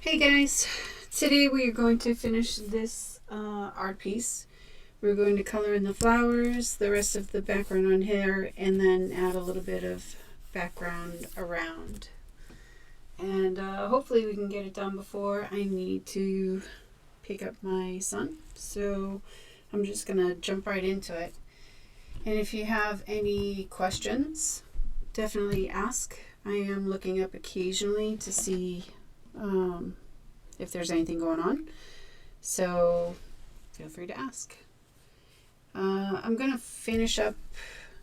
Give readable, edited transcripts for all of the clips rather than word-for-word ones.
Hey guys, today we are going to finish this art piece. We're going to color in the flowers, the rest of the background on here, and then add a little bit of background around. And hopefully we can get it done before I need to pick up my son. So I'm just going to jump right into it. And if you have any questions, definitely ask. I am looking up occasionally to see if there's anything going on, so feel free to ask. I'm going to finish up,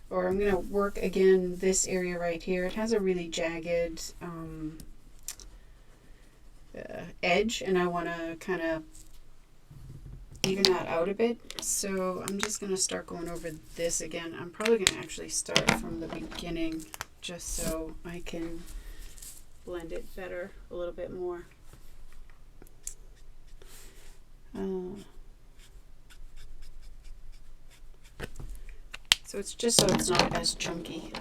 or I'm going to work again this area right here. It has a really jagged edge, and I want to kind of even that out a bit, so I'm just going to start going over this again. I'm probably going to actually start from the beginning just so I can blend it better a little bit more. So it's just so it's not as chunky.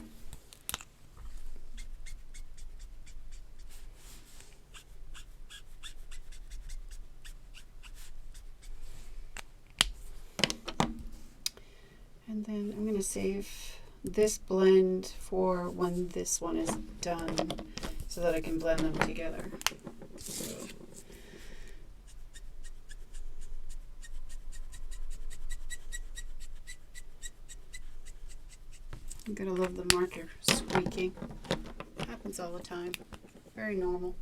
And then I'm going to save this blend for when this one is done so that I can blend them together. So I'm gonna love the marker squeaking. Happens all the time. Very normal.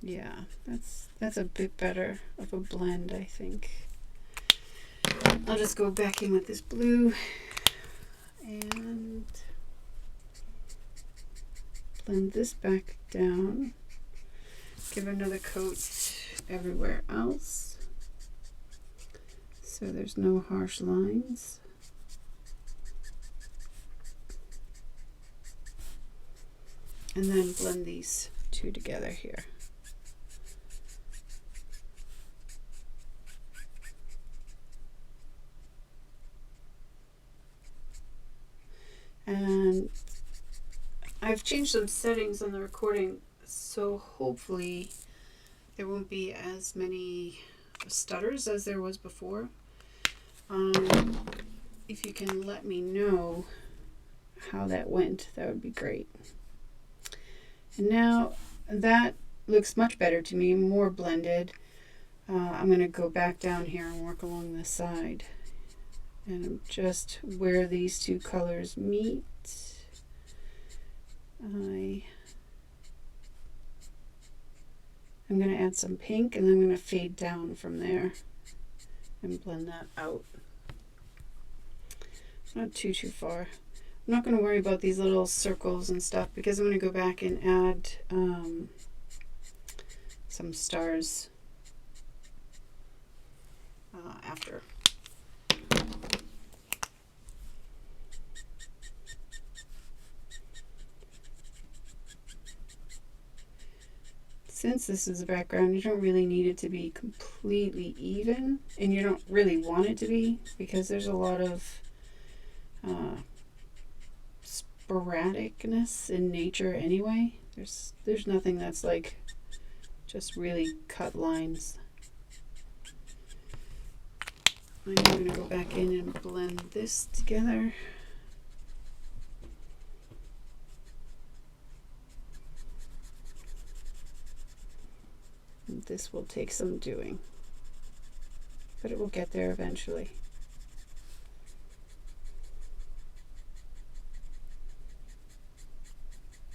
Yeah, that's a bit better of a blend, I think. I'll just go back in with this blue and blend this back down. Give another coat everywhere else so there's no harsh lines. And then blend these two together here. And I've changed some settings on the recording, so hopefully there won't be as many stutters as there was before. If you can let me know how that went, that would be great. And now that looks much better to me, more blended. I'm going to go back down here and work along the side. And just where these two colors meet, I'm going to add some pink, and then I'm going to fade down from there and blend that out. Not too far. I'm not going to worry about these little circles and stuff because I'm going to go back and add some stars after. Since this is a background, you don't really need it to be completely even, and you don't really want it to be because there's a lot of sporadicness in nature anyway. There's nothing that's like just really cut lines. I'm going to go back in and blend this together. This will take some doing, but it will get there eventually.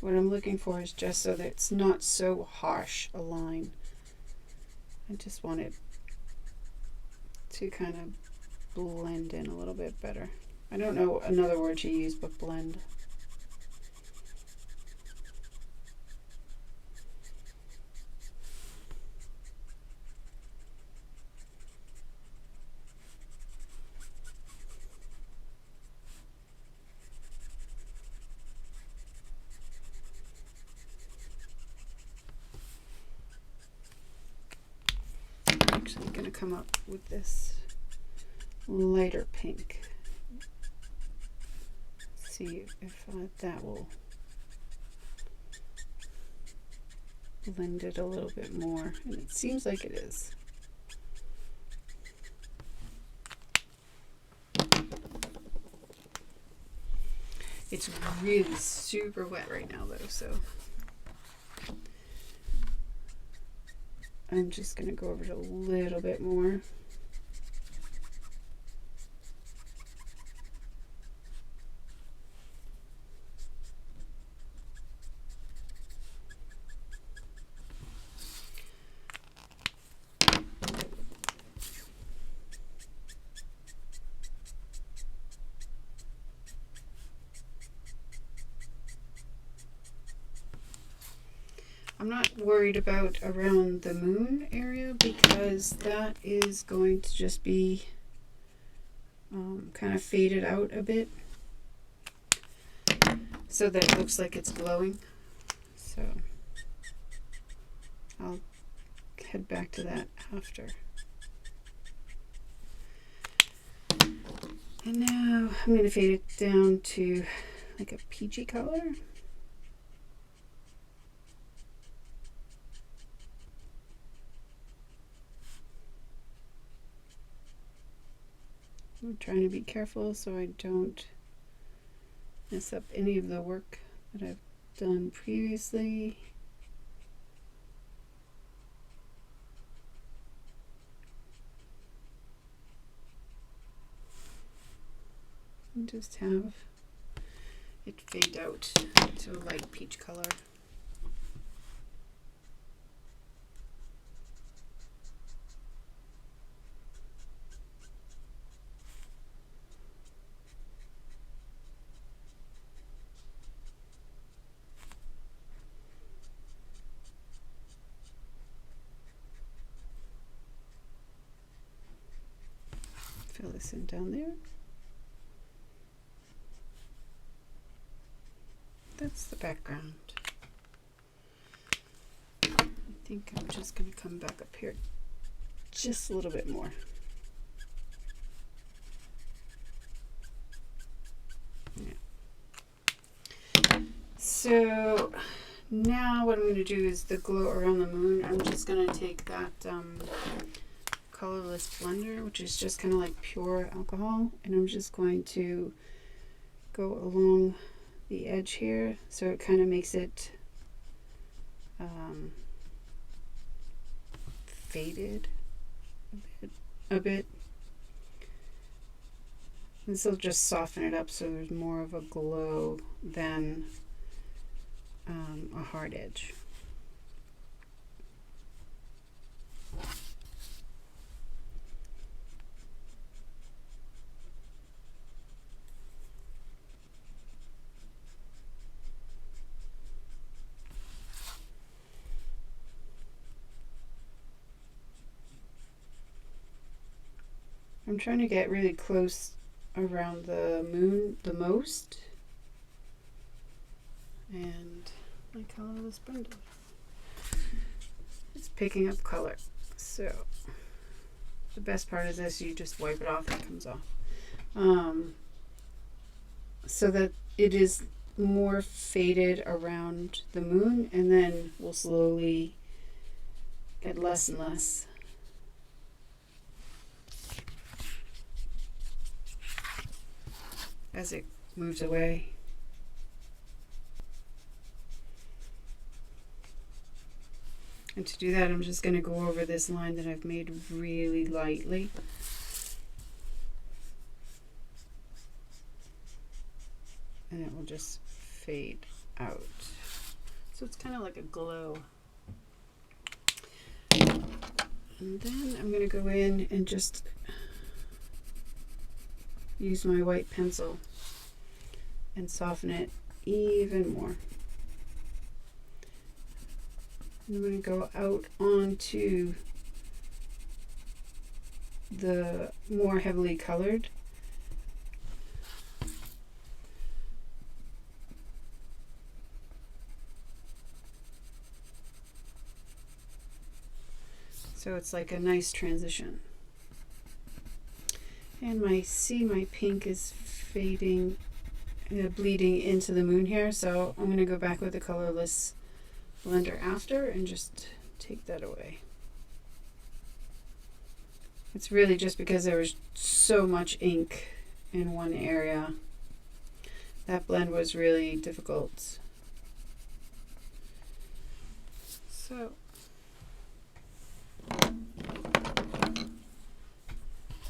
What I'm looking for is just so that it's not so harsh a line. I just want it to kind of blend in a little bit better. I don't know another word to use but blend. actually going to come up with this lighter pink. See if that will blend it a little bit more, and it seems like it is. It's really super wet right now though, so I'm just going to go over it a little bit more. I'm not worried about around the moon area because that is going to just be kind of faded out a bit so that it looks like it's glowing. So I'll head back to that after. And now I'm going to fade it down to like a peachy color. I'm trying to be careful so I don't mess up any of the work that I've done previously. And just have it fade out to a light peach color. Fill this in down there. That's the background. I think I'm just going to come back up here just a little bit more. Yeah. So now what I'm going to do is the glow around the moon. I'm just going to take that colorless blender, which is just kind of like pure alcohol, and I'm just going to go along the edge here so it kind of makes it faded a bit. This will just soften it up so there's more of a glow than a hard edge. I'm trying to get really close around the moon the most, and my colorless blender, it's picking up color. So the best part of this, you just wipe it off and it comes off, so that it is more faded around the moon, and then we'll slowly get less and less. As it moves away. And to do that, I'm just going to go over this line that I've made really lightly. And it will just fade out. So it's kind of like a glow. And then I'm going to go in and just use my white pencil and soften it even more. I'm going to go out onto the more heavily colored. So it's like a nice transition. And my pink is fading, bleeding into the moon here, so I'm going to go back with the colorless blender after and just take that away. It's really just because there was so much ink in one area. That blend was really difficult. So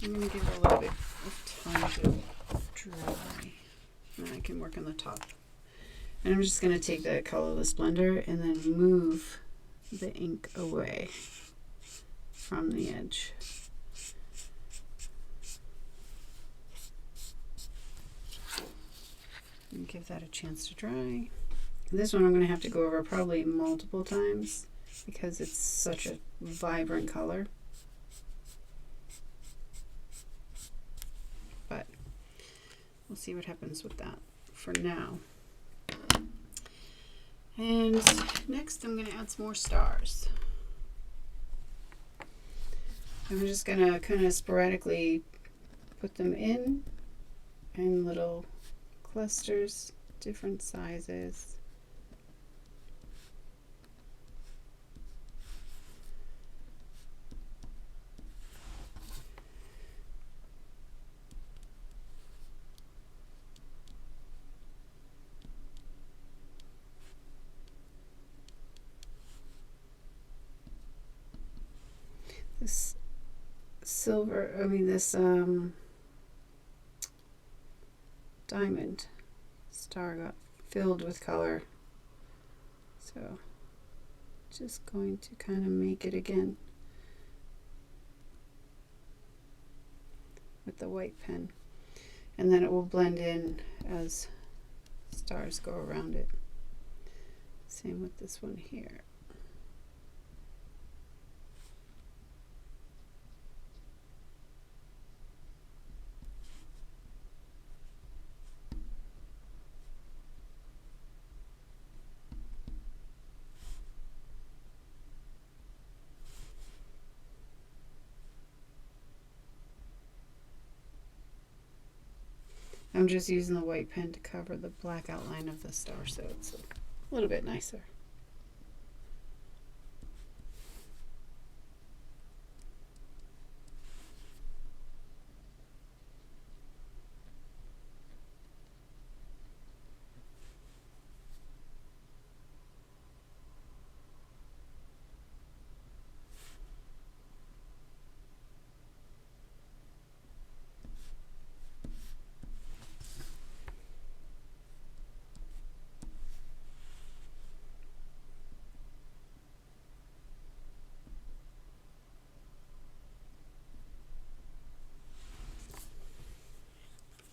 I'm going to give it a little bit of time to dry. And I can work on the top. And I'm just going to take the colorless blender and then move the ink away from the edge. And give that a chance to dry. This one I'm going to have to go over probably multiple times because it's such a vibrant color. But we'll see what happens with that for now. And next I'm going to add some more stars. I'm just going to kind of sporadically put them in little clusters, different sizes. This diamond star got filled with color, so just going to kind of make it again with the white pen, and then it will blend in as stars go around it. Same with this one here. I'm just using the white pen to cover the black outline of the star so it's a little bit nicer.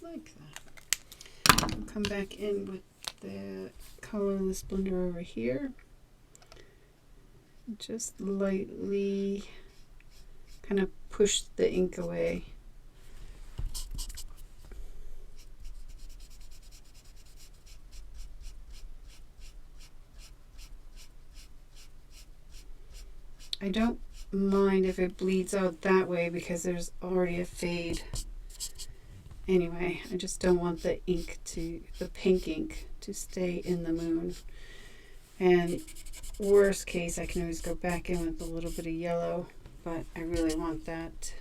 Like that. I'll come back in with the colorless blender over here. Just lightly kind of push the ink away. I don't mind if it bleeds out that way because there's already a fade. Anyway, I just don't want the pink ink to stay in the moon. And worst case, I can always go back in with a little bit of yellow, but I really want that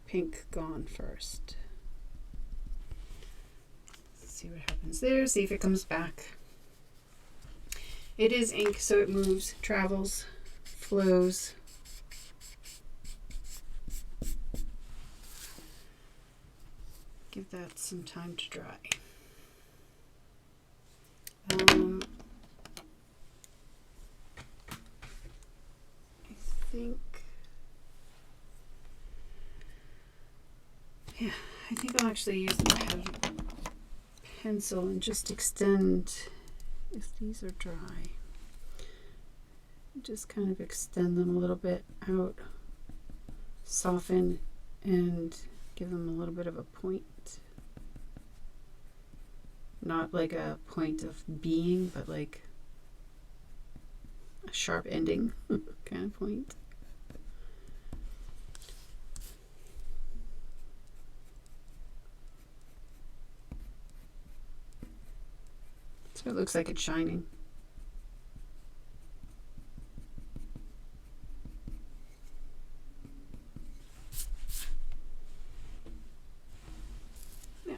pink gone first. Let's see what happens there, see if it comes back. It is ink, so it moves, travels, flows. Give that some time to dry. I think I'll actually use the pencil and just extend, if these are dry, just kind of extend them a little bit out, soften, and give them a little bit of a point. Not like a point of being, but like a sharp ending kind of point. So it looks like it's shining. Yeah.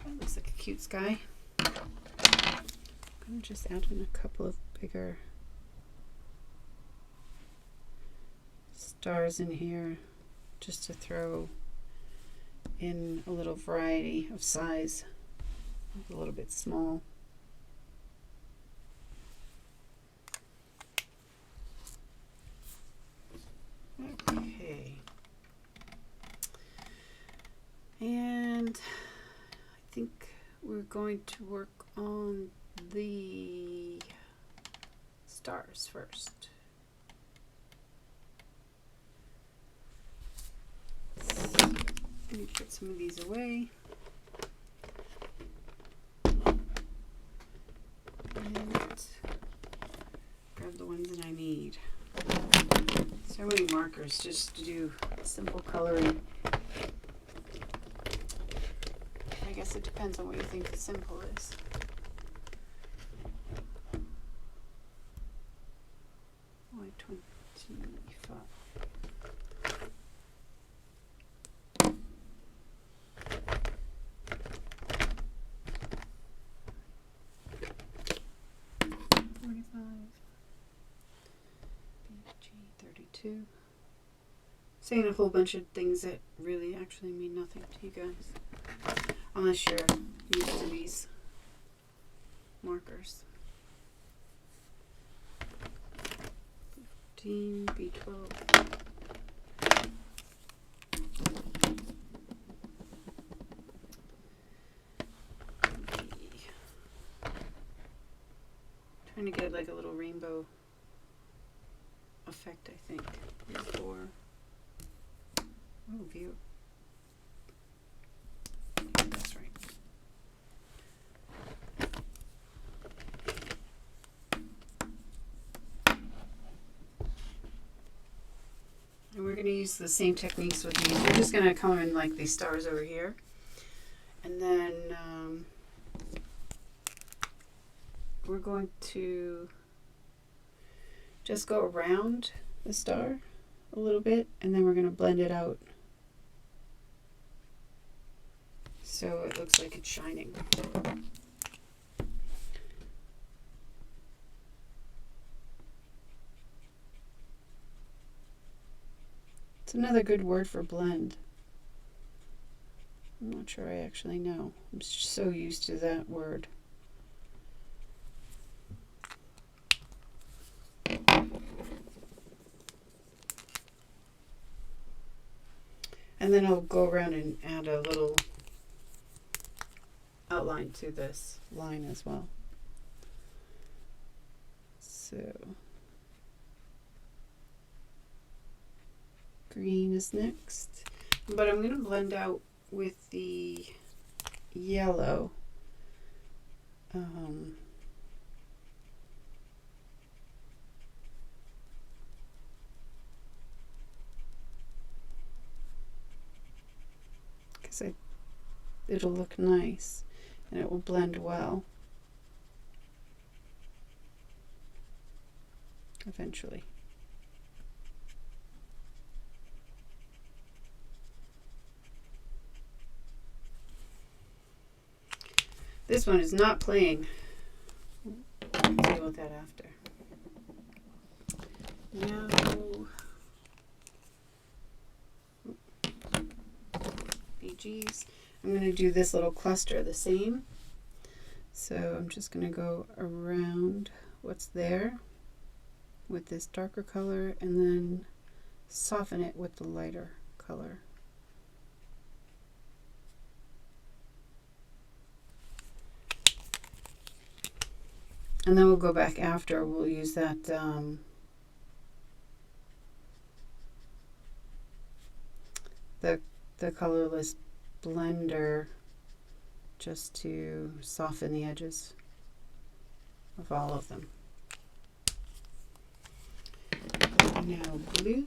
That looks like a cute sky. I'm going to just add in a couple of bigger stars in here just to throw in a little variety of size. A little bit small. Okay. And I think we're going to work on the stars first. Let me put some of these away. And grab the ones that I need. So many markers just to do simple coloring. I guess it depends on what you think simple is. Why 25? Saying a whole bunch of things that really actually mean nothing to you guys, unless you're used to these markers. 15, B12. Trying to get like a little rainbow effect, I think. Before. Oh, view. That's right. And we're going to use the same techniques with these. We're just going to color in like these stars over here. And then we're going to just go around the star a little bit, and then we're going to blend it out so it looks like it's shining. It's another good word for blend. I'm not sure I actually know. I'm so used to that word. And then I'll go around and add a little outline to this line as well. So green is next, but I'm going to blend out with the yellow. Because it'll look nice and it will blend well eventually. This one is not playing. We'll deal with that after. Now, BGs. I'm going to do this little cluster the same. So I'm just going to go around what's there with this darker color and then soften it with the lighter color. And then we'll go back after. We'll use that the colorless blender just to soften the edges of all of them. Now blue.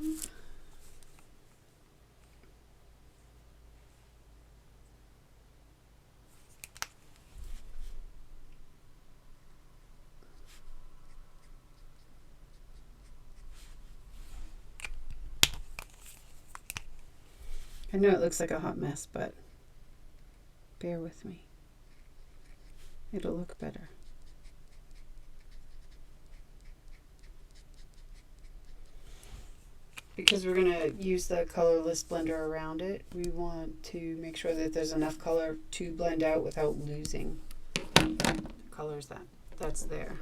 I know it looks like a hot mess, but bear with me. It'll look better. Because we're going to use the colorless blender around it, we want to make sure that there's enough color to blend out without losing the colors that's there.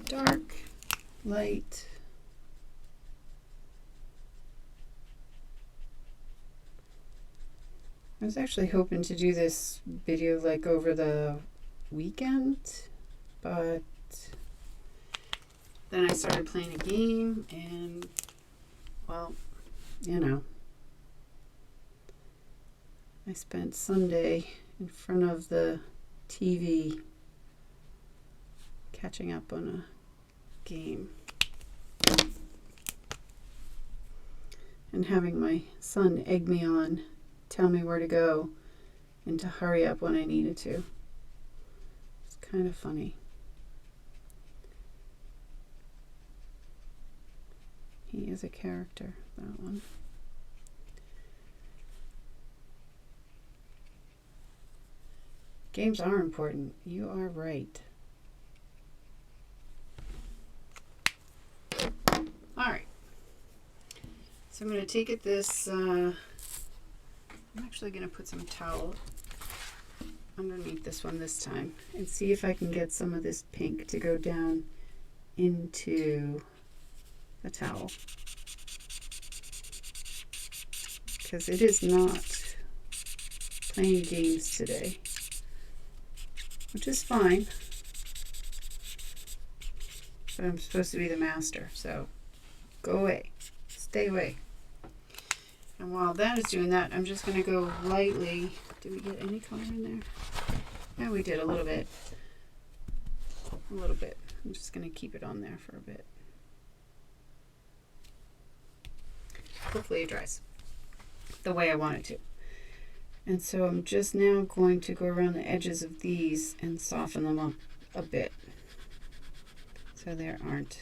Dark, light. I was actually hoping to do this video like over the weekend, but then I started playing a game and, well, you know, I spent Sunday in front of the TV catching up on a game and having my son egg me on, tell me where to go, and to hurry up when I needed to. It's kind of funny. He is a character, that one. Games are important. You are right. Alright. So I'm going to take it this... I'm actually going to put some towel underneath this one this time and see if I can get some of this pink to go down into the towel. Because it is not playing games today, which is fine. But I'm supposed to be the master, so go away. Stay away. And while that is doing that, I'm just going to go lightly. Did we get any color in there? Yeah, we did a little bit. A little bit. I'm just going to keep it on there for a bit. Hopefully it dries the way I want it to. And so I'm just now going to go around the edges of these and soften them up a bit so there aren't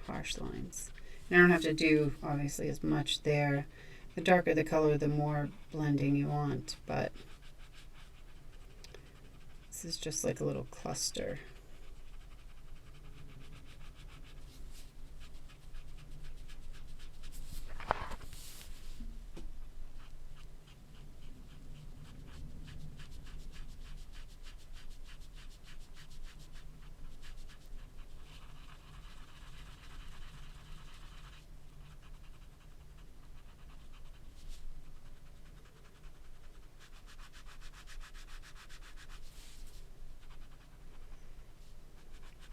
harsh lines. And I don't have to do, obviously, as much there. The darker the color, the more blending you want, but this is just like a little cluster.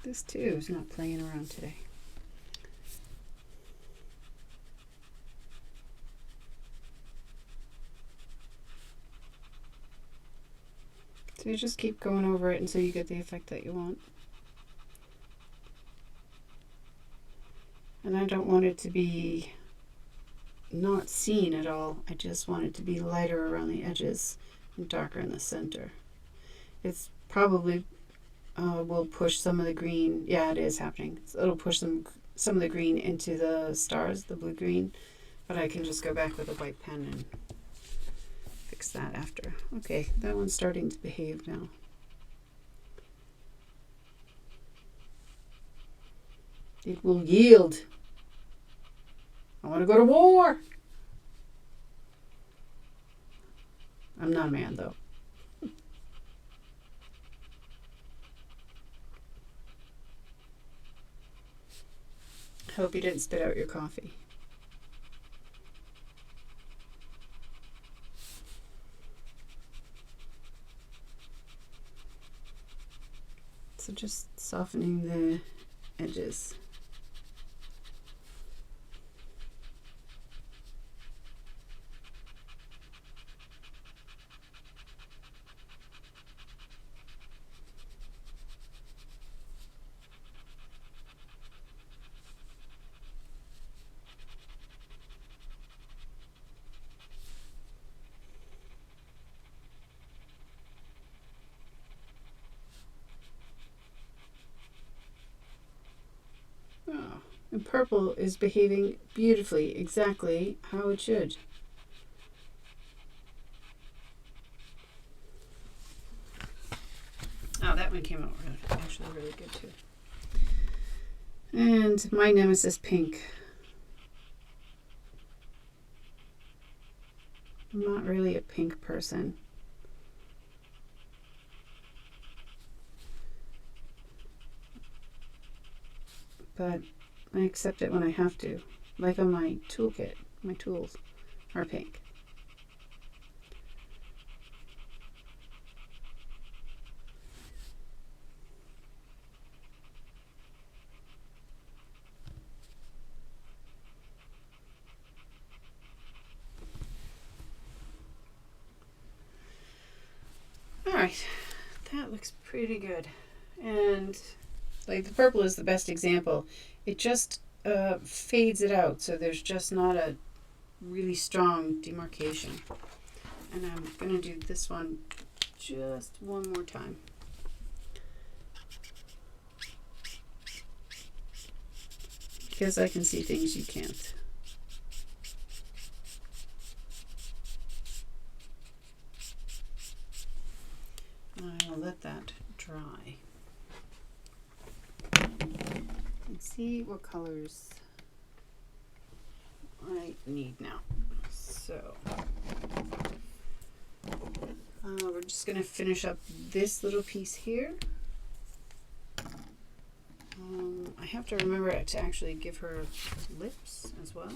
This too is not playing around today. So you just keep going over it until you get the effect that you want. And I don't want it to be not seen at all. I just want it to be lighter around the edges and darker in the center. It's probably will push some of the green. Yeah, it is happening. So it'll push some of the green into the stars, the blue-green. But I can just go back with a white pen and fix that after. Okay, that one's starting to behave now. It will yield. I want to go to war. I'm not a man, though. I hope you didn't spit out your coffee. So just softening the edges. And purple is behaving beautifully, exactly how it should. Oh, that one came out actually really good too. And my nemesis pink. I'm not really a pink person. But I accept it when I have to. Like on my toolkit, my tools are pink. Alright, that looks pretty good. And like the purple is the best example. It just fades it out, so there's just not a really strong demarcation. And I'm going to do this one just one more time. Because I can see things you can't. I'll let that dry. And see what colors I need now. So we're just going to finish up this little piece here. I have to remember to actually give her lips as well.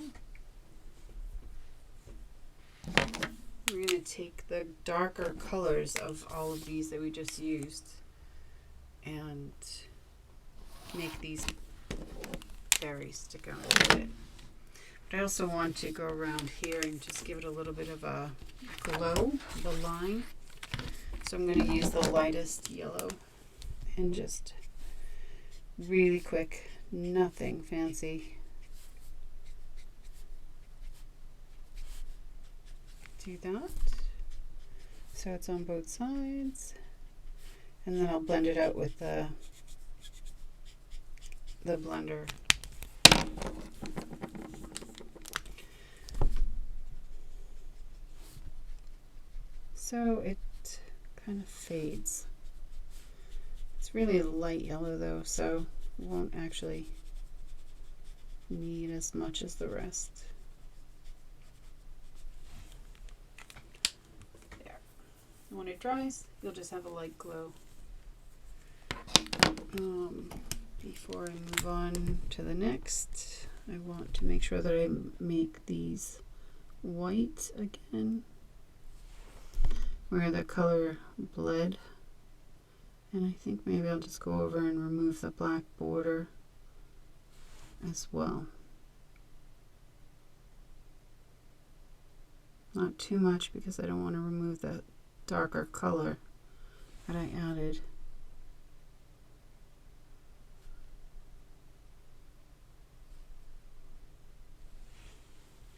We're going to take the darker colors of all of these that we just used and make these berries stick out a little bit. But I also want to go around here and just give it a little bit of a glow, the line. So I'm going to use the lightest yellow and just really quick, nothing fancy. Do that. So it's on both sides. And then I'll blend it out with the blender. So it kind of fades. It's really a light yellow though, so it won't actually need as much as the rest. There. And when it dries, you'll just have a light glow. Before I move on to the next, I want to make sure that I make these white again, where the color bled. And I think maybe I'll just go over and remove the black border as well. Not too much because I don't want to remove that darker color that I added.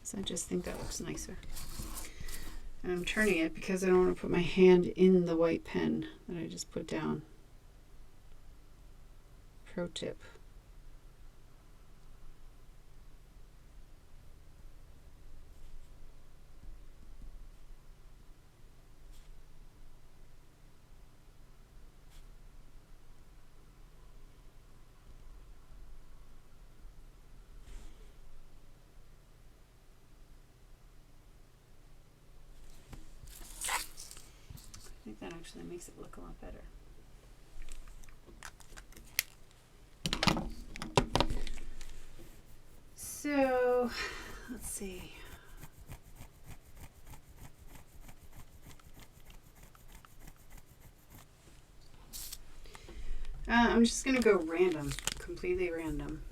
So I just think that looks nicer. And I'm turning it because I don't want to put my hand in the white pen that I just put down. Pro tip. I think that actually makes it look a lot better. So, let's see. I'm just going to go random, completely random.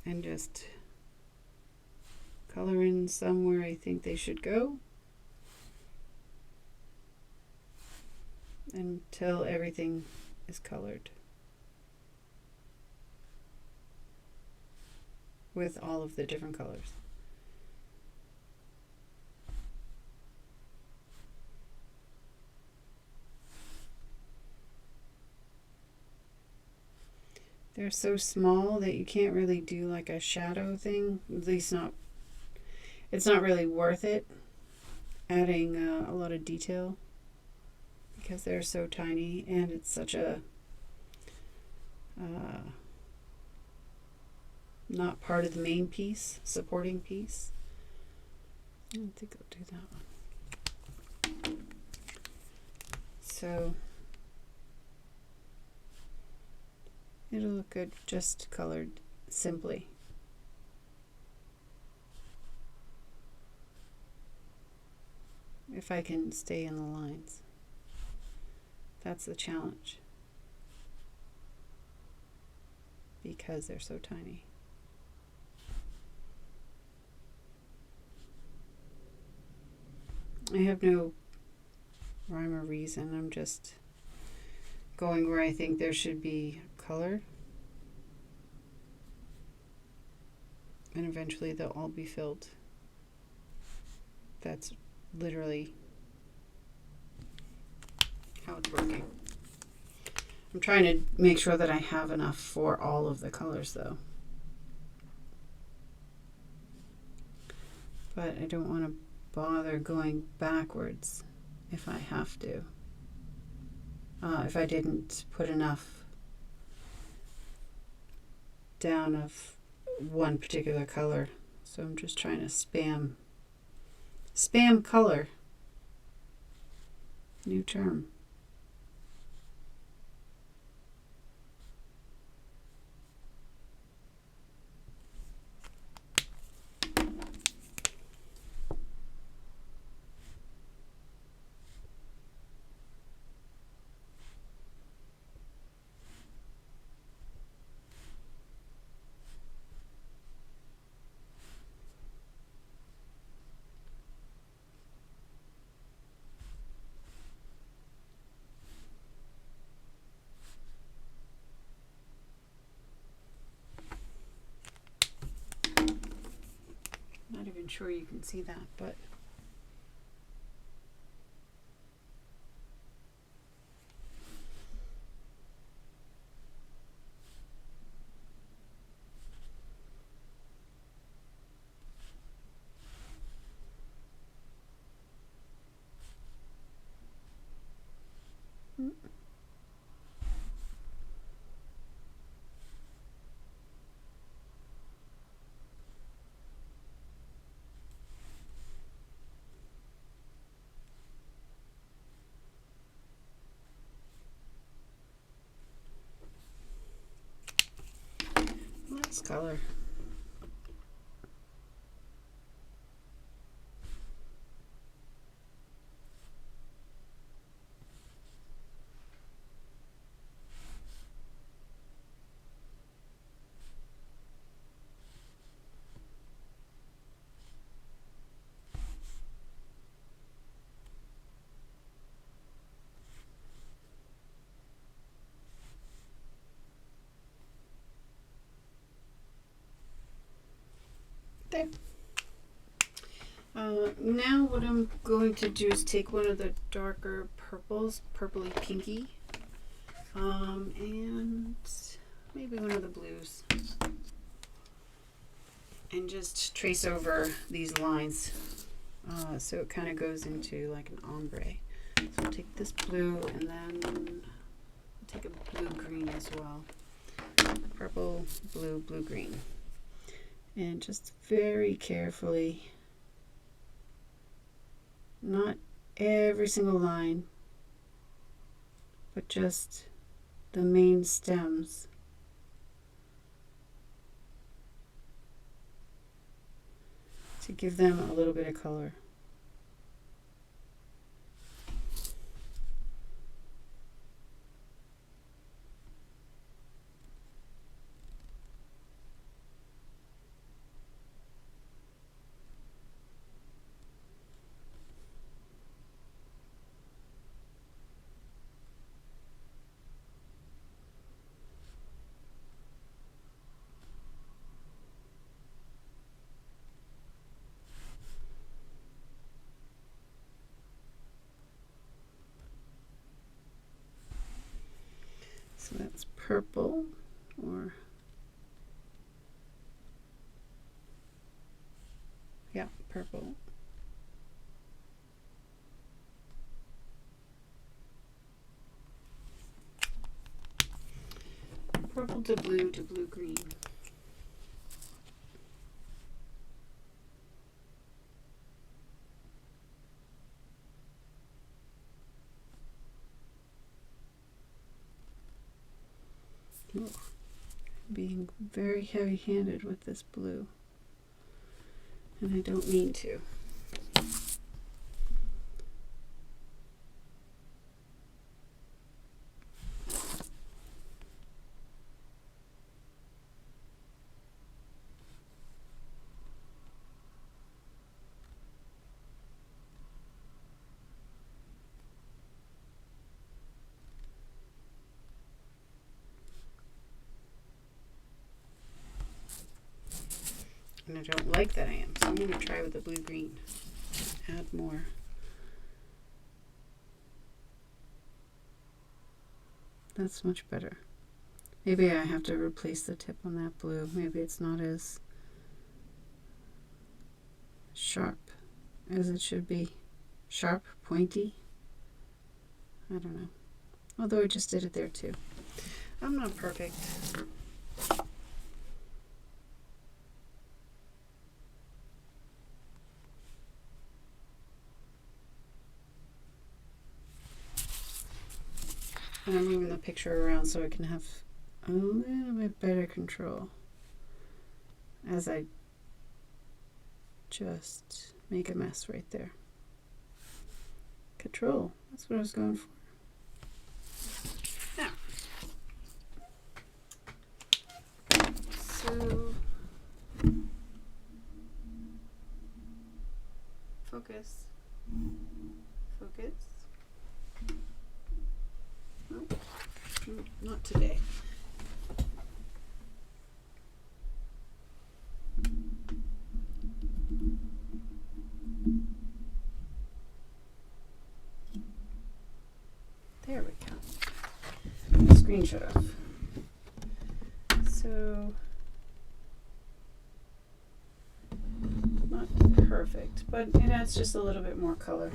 And just color in somewhere I think they should go. Until everything is colored with all of the different colors. they're so small that you can't really do like a shadow thing. At least not, it's not really worth it adding a lot of detail because they're so tiny and it's such a not part of the main piece, supporting piece. I don't think I'll do that one. So it'll look good just colored simply. If I can stay in the lines. That's the challenge. Because they're so tiny. I have no rhyme or reason. I'm just going where I think there should be color. And eventually they'll all be filled. That's literally how it's working. I'm trying to make sure that I have enough for all of the colors though. But I don't want to bother going backwards if I have to. If I didn't put enough down of one particular color. So I'm just trying to spam color. New term. Not even sure you can see that, but let's color. There. Now what I'm going to do is take one of the darker purples, purpley pinky, and maybe one of the blues, and just trace over these lines so it kind of goes into like an ombre. So I'll take this blue and then I'll take a blue green as well. Purple, blue, blue, green. And just very carefully, not every single line, but just the main stems. To give them a little bit of color. So that's purple, or yeah, purple. Purple to blue green. Ooh, being very heavy-handed with this blue, and I don't mean to. And I don't like that I am, so I'm going to try with the blue-green. Add more. That's much better. Maybe I have to replace the tip on that blue. Maybe it's not as sharp as it should be. Sharp, pointy. I don't know. Although I just did it there too. I'm not perfect. And I'm moving the picture around so I can have a little bit better control as I just make a mess right there. Control, that's what I was going for. Now, so focus, focus. Nope. Not today. There we go. Screenshot off. So, not perfect, but it adds just a little bit more color.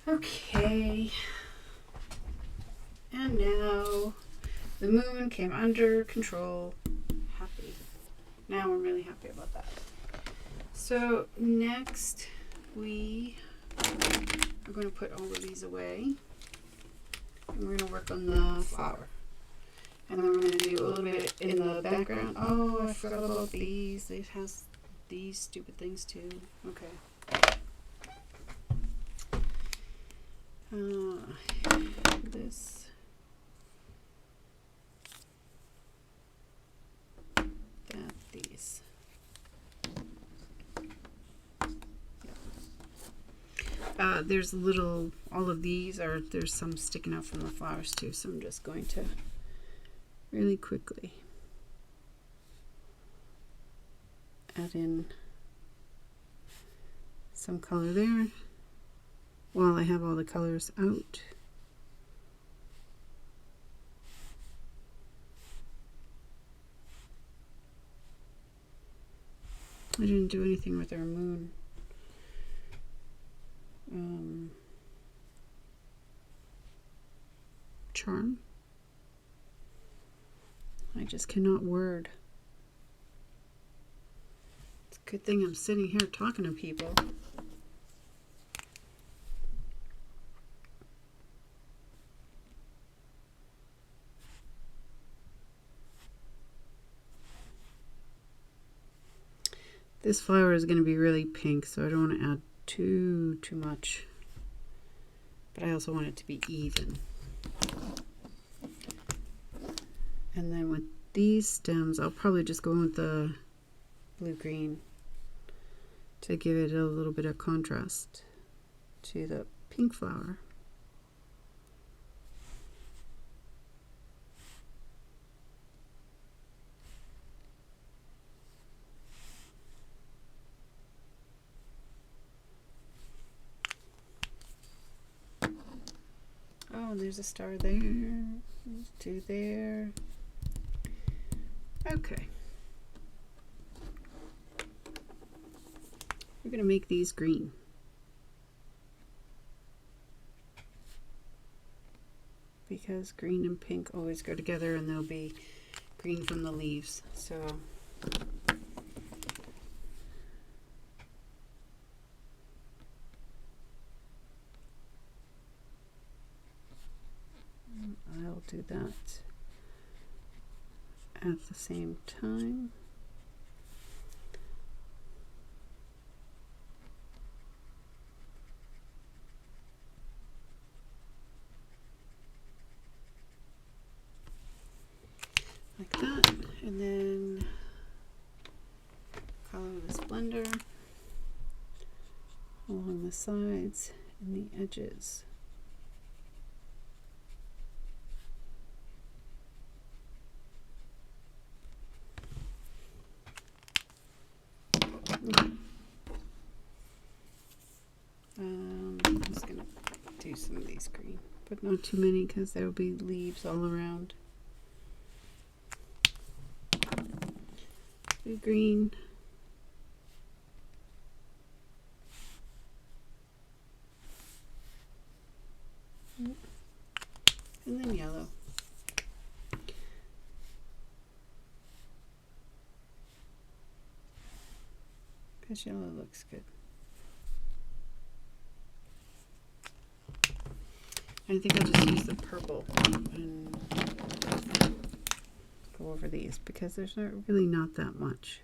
Okay, and now the moon came under control. Happy. Now I'm really happy about that. So next we are going to put all of these away, and we're going to work on the flower. And then we're going to do a little bit in the background. Oh, I forgot about these. It has these stupid things too. Okay. This, that, these. There's little, all of these are, there's some sticking out from the flowers too, so I'm just going to really quickly add in some color there while I have all the colors out. I didn't do anything with our moon. Charm. I just cannot word. It's a good thing I'm sitting here talking to people. This flower is going to be really pink, so I don't want to add too much. But I also want it to be even. And then with these stems, I'll probably just go with the blue-green to give it a little bit of contrast to the pink flower. Oh, and there's a star there, 2 there. Okay. We're going to make these green. Because green and pink always go together, and they'll be green from the leaves. So I'll do that at the same time. Like that, and then color this blender along the sides and the edges. I'm just gonna do some of these green, but not too many because there will be leaves all around. Blue, green, and then yellow. Because yellow looks good. I think I'll just use the purple and go over these because there's really not that much.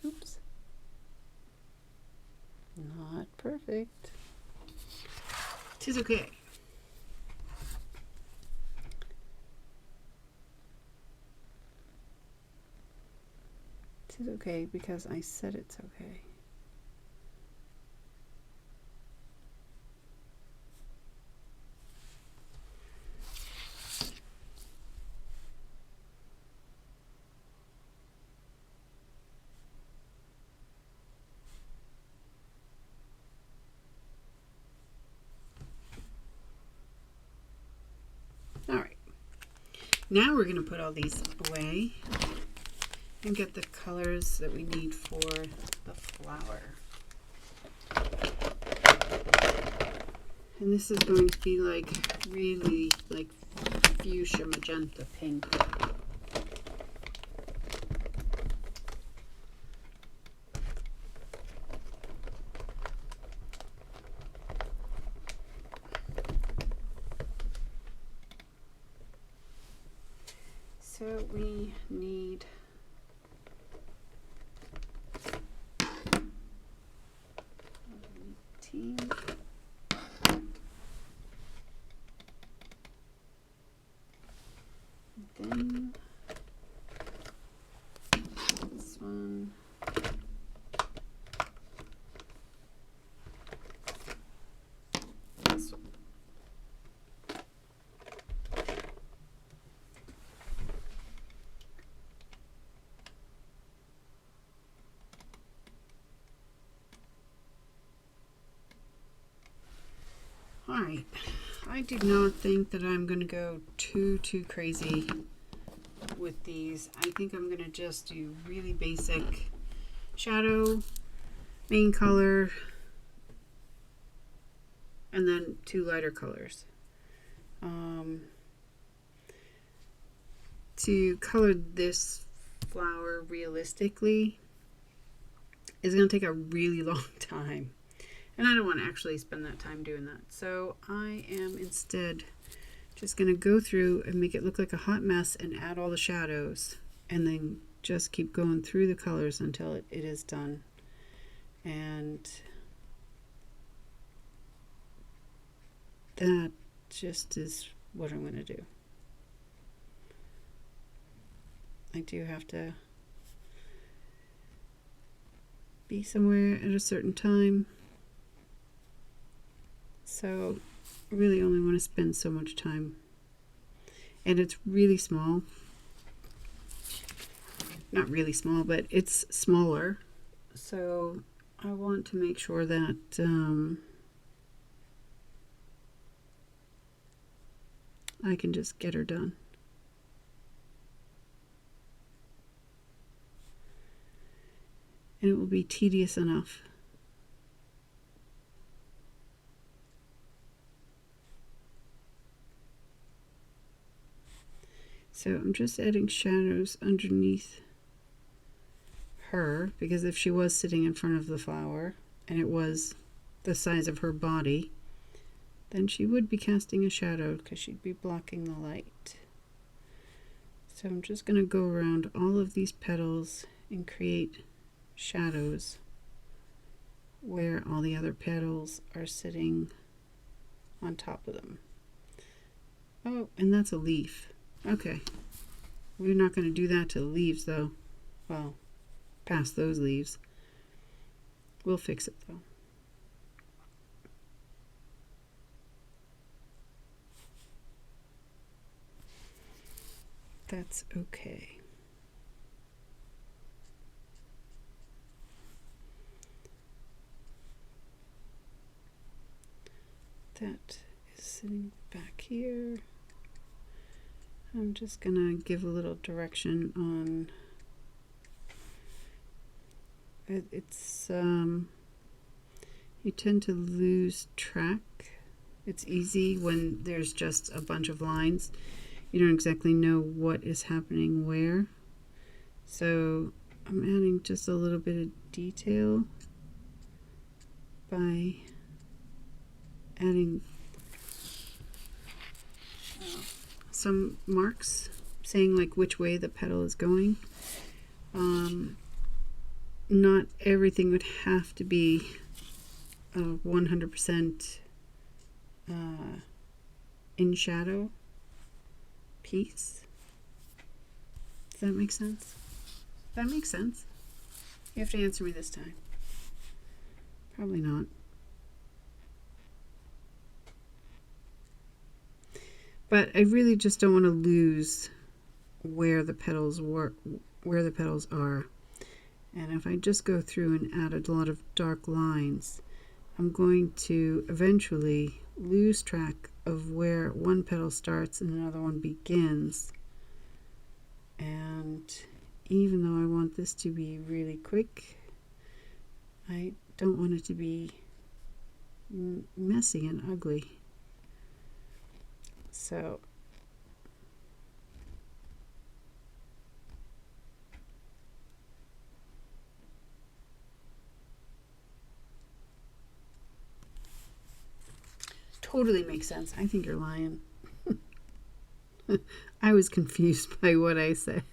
Oops. Not perfect. Tis okay. Tis okay because I said it's okay. Now we're going to put all these away and get the colors that we need for the flower. And this is going to be like really like fuchsia magenta pink. So we need tea. Then this one. This one. Alright, I do not think that I'm going to go too crazy with these. I think I'm going to just do really basic shadow, main color, and then 2 lighter colors. To color this flower realistically is going to take a really long time. And I don't want to actually spend that time doing that. So I am instead just going to go through and make it look like a hot mess and add all the shadows. And then just keep going through the colors until it is done. And that just is what I'm going to do. I do have to be somewhere at a certain time. So I really only want to spend so much time. And it's really small. Not really small, but it's smaller. So I want to make sure that I can just get her done. And it will be tedious enough. So I'm just adding shadows underneath her, because if she was sitting in front of the flower and it was the size of her body, then she would be casting a shadow because she'd be blocking the light. So I'm just going to go around all of these petals and create shadows where all the other petals are sitting on top of them. Oh, and that's a leaf. Okay, we're not going to do that to the leaves though. Well, past those leaves. We'll fix it though. That's okay. That is sitting back here. I'm just gonna give a little direction on it. It's you tend to lose track. It's easy when there's just a bunch of lines. You don't exactly know what is happening where. So I'm adding just a little bit of detail by adding some marks saying like which way the petal is going. Not everything would have to be 100% in shadow piece. Does that make sense? That makes sense. You have to answer me this time. Probably not. But I really just don't want to lose where the petals are. And if I just go through and add a lot of dark lines, I'm going to eventually lose track of where one petal starts and another one begins. And even though I want this to be really quick, I don't want it to be messy and ugly. So totally makes sense. I think you're lying. I was confused by what I said.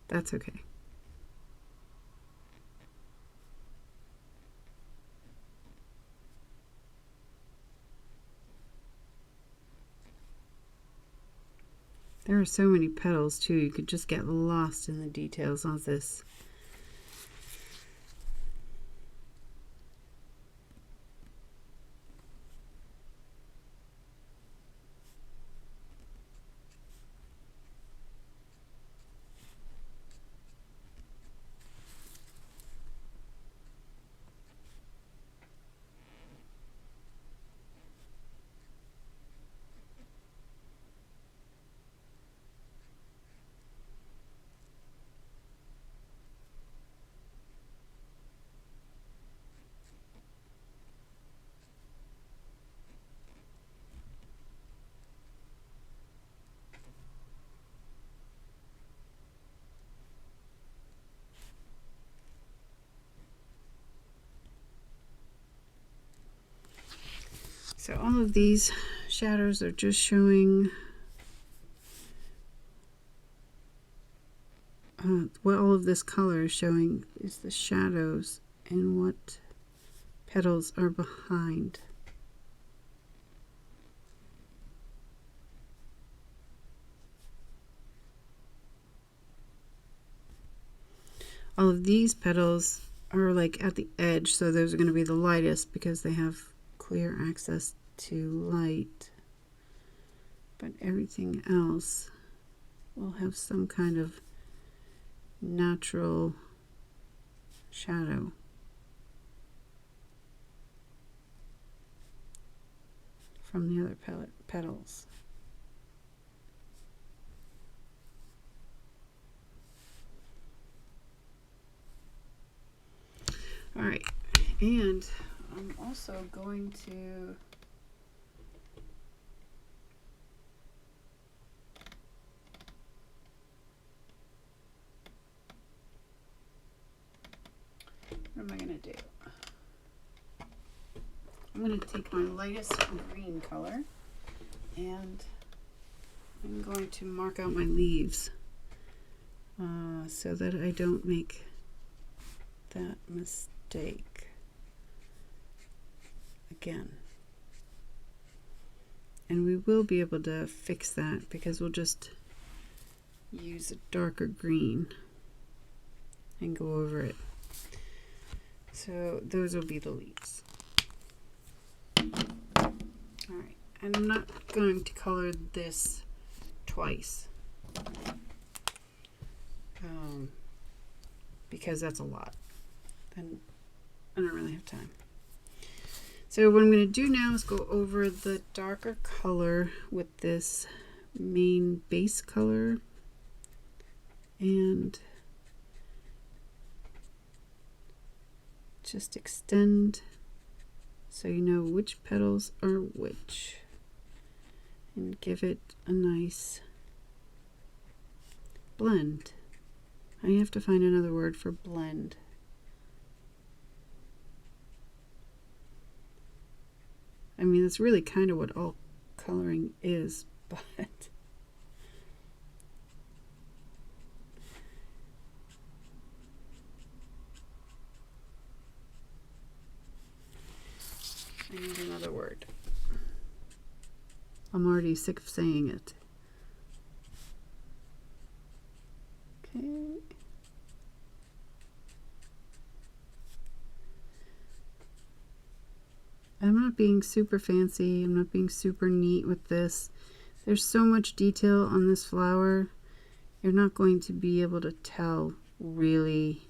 That's okay. There are so many petals too, you could just get lost in the details of this. So all of these shadows are just showing what all of this color is showing is the shadows and what petals are behind. All of these petals are like at the edge, so those are going to be the lightest because they have clear access to light. But everything else will have some kind of natural shadow. From the other petals. All right, and I'm also going to what am I going to do? I'm going to take my lightest green color and I'm going to mark out my leaves so that I don't make that mistake again. And we will be able to fix that because we'll just use a darker green and go over it. So those will be the leaves. Alright, and I'm not going to color this twice because that's a lot. And I don't really have time. So what I'm going to do now is go over the darker color with this main base color and just extend so you know which petals are which and give it a nice blend. I have to find another word for blend. I mean, that's really kind of what all coloring is, but I need another word. I'm already sick of saying it. Okay. I'm not being super fancy. I'm not being super neat with this. There's so much detail on this flower. You're not going to be able to tell really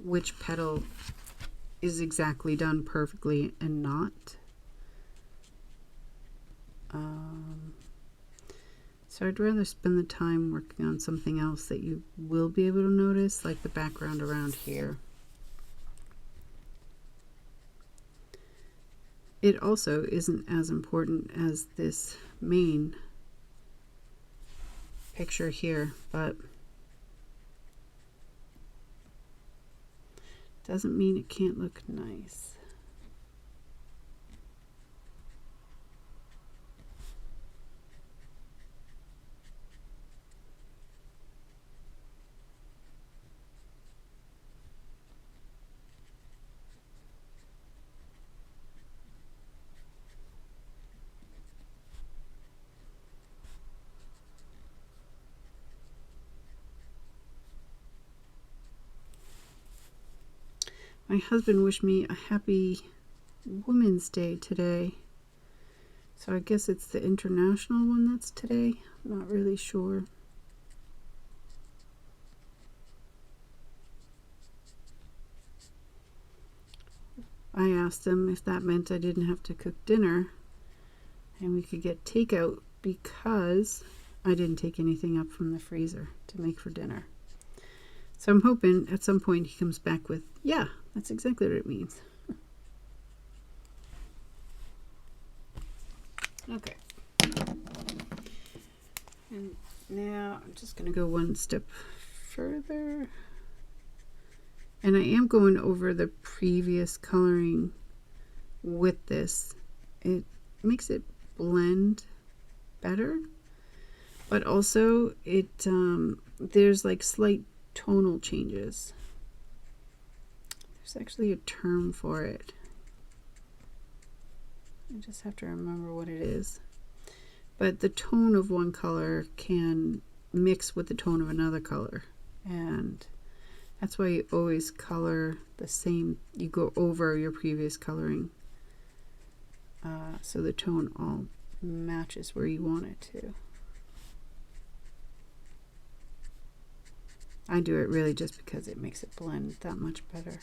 which petal is exactly done perfectly and not. So I'd rather spend the time working on something else that you will be able to notice, like the background around here. It also isn't as important as this main picture here, but doesn't mean it can't look nice. My husband wished me a happy Women's Day today. So I guess it's the international one that's today. I'm not really sure. I asked him if that meant I didn't have to cook dinner and we could get takeout because I didn't take anything up from the freezer to make for dinner. So I'm hoping at some point he comes back with, yeah, that's exactly what it means. Okay. And now I'm just going to go one step further. And I am going over the previous coloring with this. It makes it blend better, but also it there's like slight tonal changes. There's actually a term for it. I just have to remember what it is. But the tone of one color can mix with the tone of another color, and that's why you always color the same. You go over your previous coloring so the tone all matches where you want it to. I do it really just because it makes it blend that much better.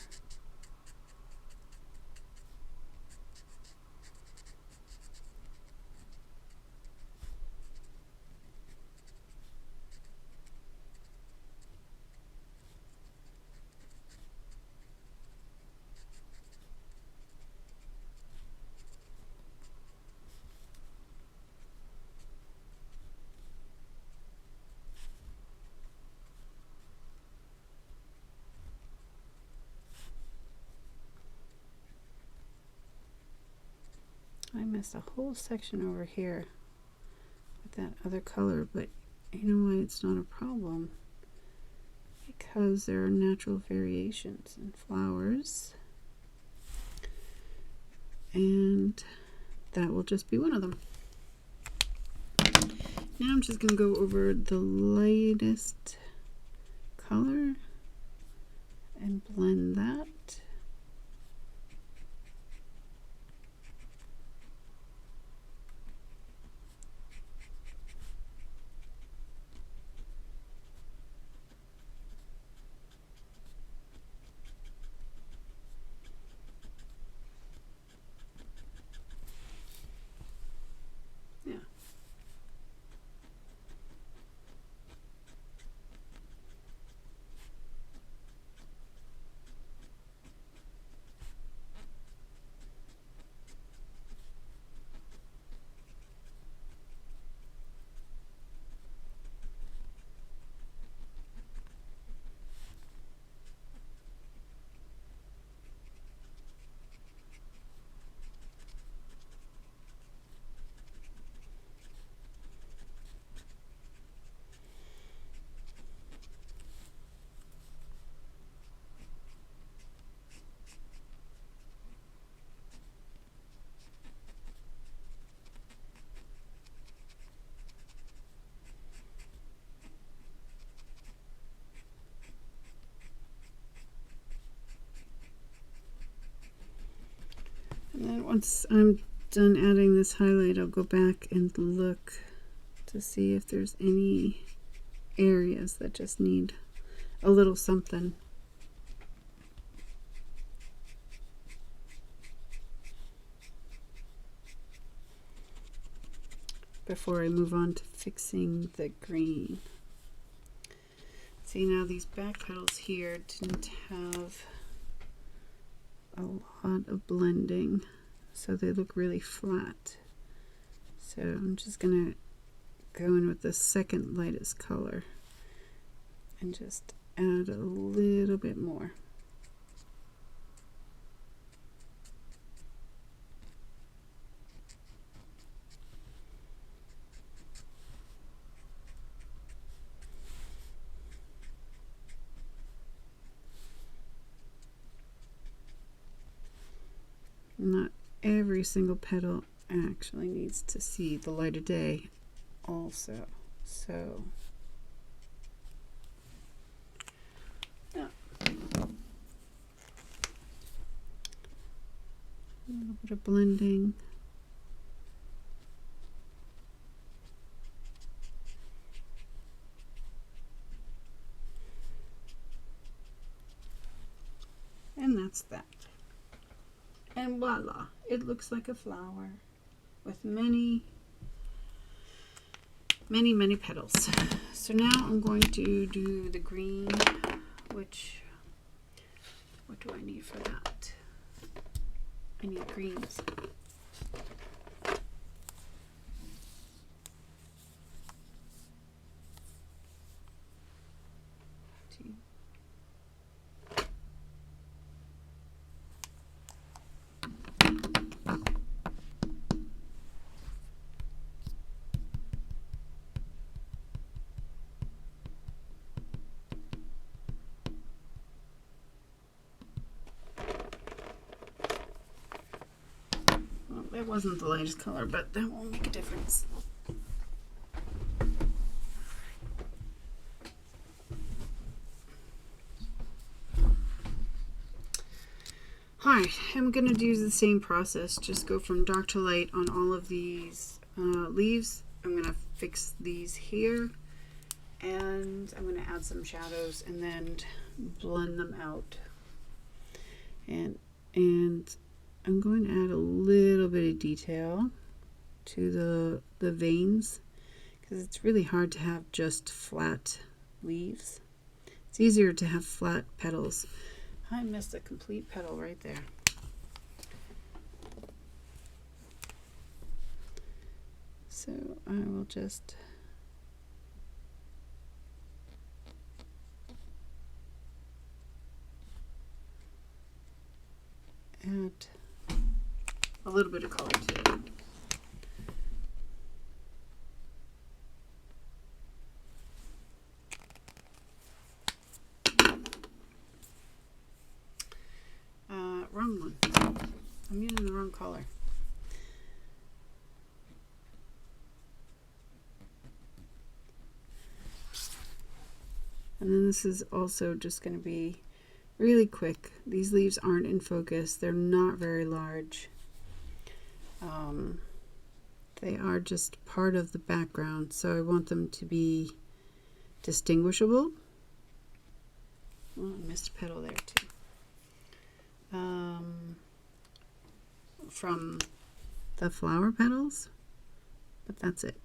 I missed a whole section over here with that other color, but you know why it's not a problem? Because there are natural variations in flowers, and that will just be one of them. Now I'm just going to go over the lightest color and blend that. And then once I'm done adding this highlight, I'll go back and look to see if there's any areas that just need a little something. Before I move on to fixing the green. See, now these back petals here didn't have a lot of blending, so they look really flat. So I'm just gonna go in with the second lightest color and just add a little bit more. Not every single petal actually needs to see the light of day also. So yeah. A little bit of blending. And that's that. And voila, it looks like a flower with many petals. So now I'm going to do the green, what do I need for that? I need greens. It wasn't the lightest color, but that won't make a difference. Alright, I'm going to do the same process. Just go from dark to light on all of these leaves. I'm going to fix these here. And I'm going to add some shadows and then blend them out. And I'm going to add a little bit of detail to the veins, because it's really hard to have just flat leaves. It's easier to have flat petals. I missed a complete petal right there. So I will just add a little bit of color to it. Wrong one. I'm using the wrong color. And then this is also just going to be really quick. These leaves aren't in focus. They're not very large. They are just part of the background, so I want them to be distinguishable. Oh, I missed a petal there too. From the flower petals, but that's it.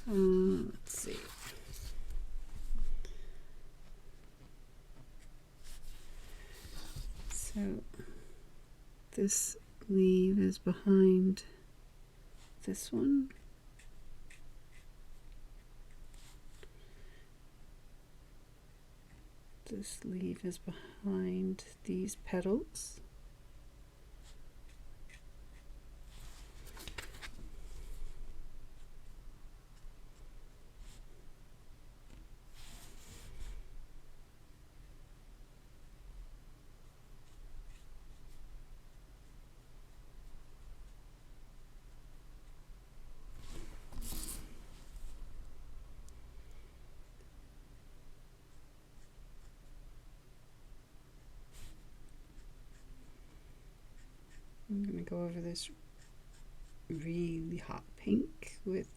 Let's see. So this leaf is behind this one. This leaf is behind these petals. I'm going to go over this really hot pink with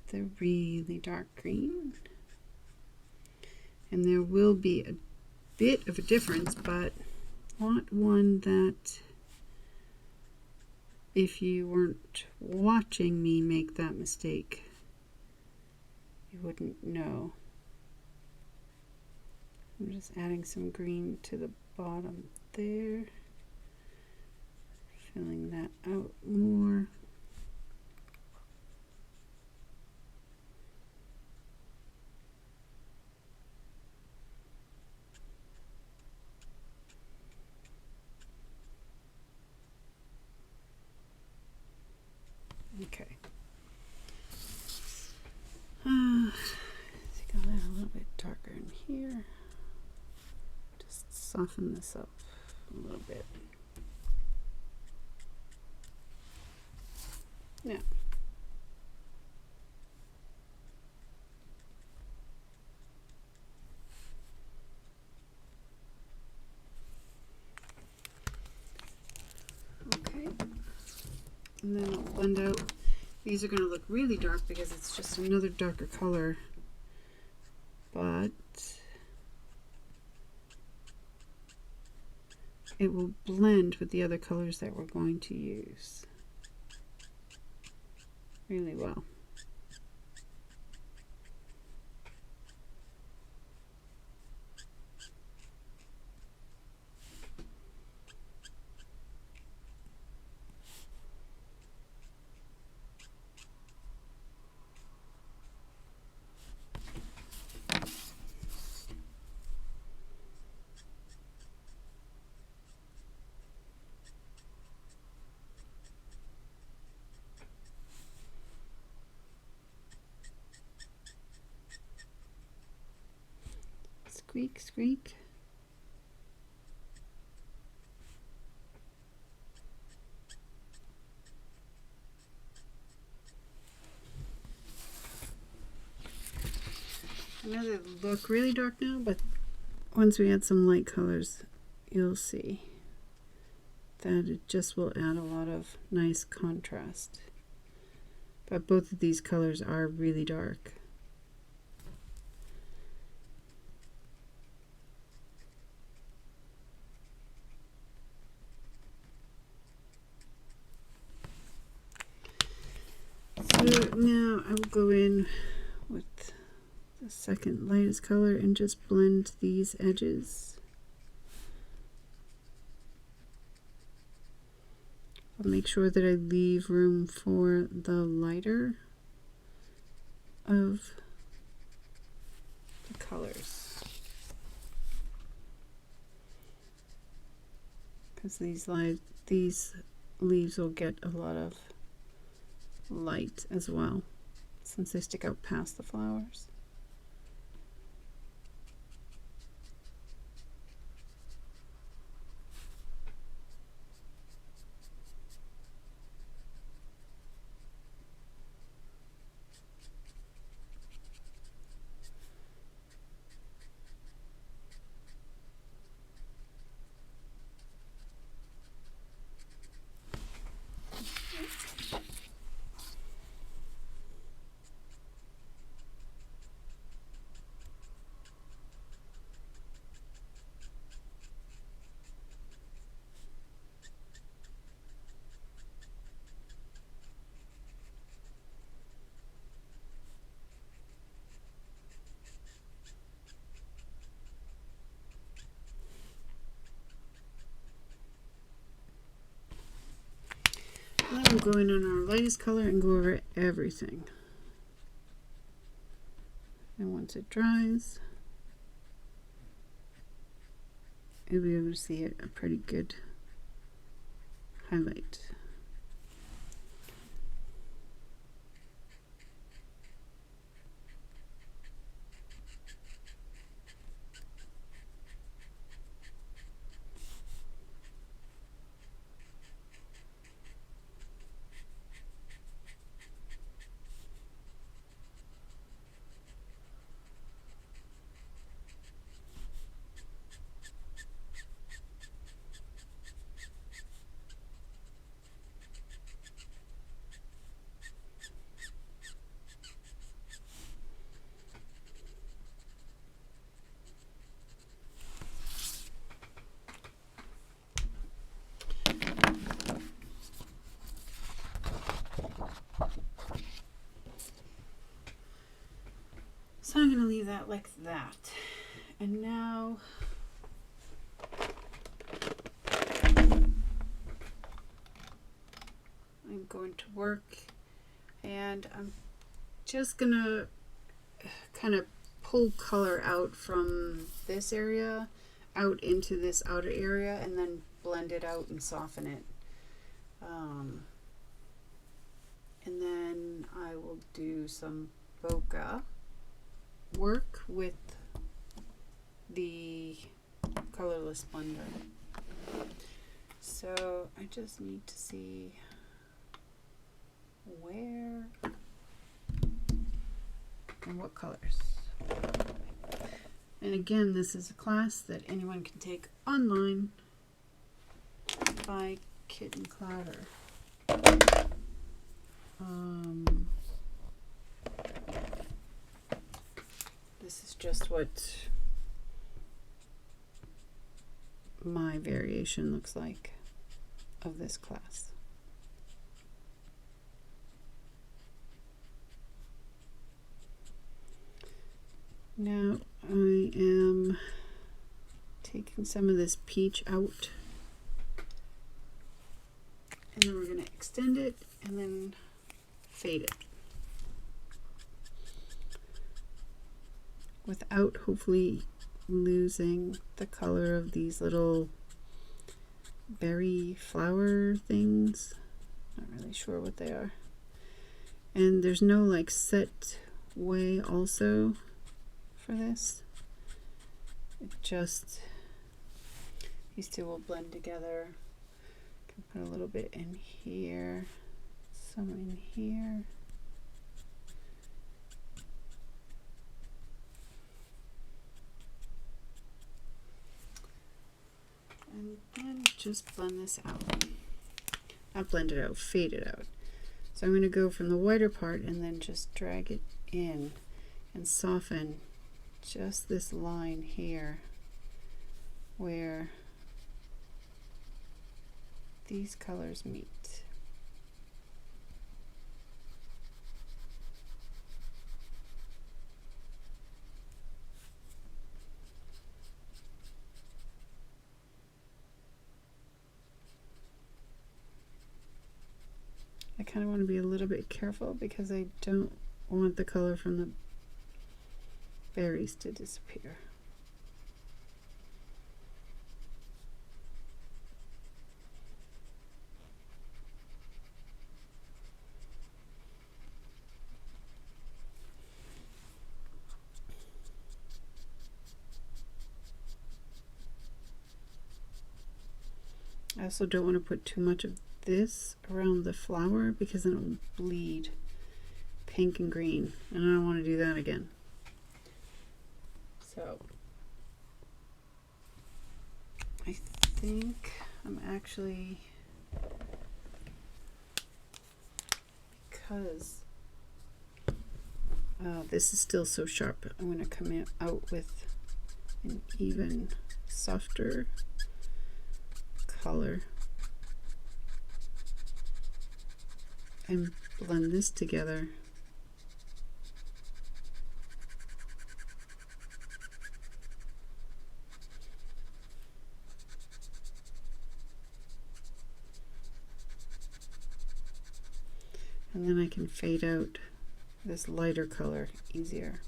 the really dark green. And there will be a bit of a difference, but not one that, if you weren't watching me make that mistake, you wouldn't know. I'm just adding some green to the bottom there. Filling that out more. Okay. I think I'll add a little bit darker in here. Just soften this up a little bit. Yeah. Okay. And then I'll blend out. These are going to look really dark because it's just another darker color. But it will blend with the other colors that we're going to use really well. Squeak, squeak. I know they look really dark now, but once we add some light colors, you'll see that it just will add a lot of nice contrast. But both of these colors are really dark. So now I will go in with the second lightest color and just blend these edges. I'll make sure that I leave room for the lighter of the colors, because these leaves will get a lot of light as well, since they stick out past the flowers. Now we'll go in on our lightest color and go over everything. And once it dries, you'll be able to see it a pretty good highlight. So I'm going to leave that like that. And now I'm going to work, and I'm just going to kind of pull color out from this area out into this outer area and then blend it out and soften it. And then I will do some bokeh work with the colorless blender. So I just need to see where and what colors. And again, this is a class that anyone can take online by Kit and Clouder. This is just what my variation looks like of this class. Now I am taking some of this peach out, and then we're going to extend it and then fade it, without hopefully losing the color of these little berry flower things. Not really sure what they are. And there's no like set way also for this. It just, these two will blend together. Can put a little bit in here, some in here. just blend this out. Not blend it out, fade it out. So I'm going to go from the whiter part and then just drag it in and soften just this line here where these colors meet. I kind of want to be a little bit careful because I don't want the color from the berries to disappear. I also don't want to put too much of this around the flower because then it will bleed pink and green, and I don't want to do that again. So I think I'm actually, because this is still so sharp, I'm going to come out with an even softer color and blend this together. And then I can fade out this lighter color easier.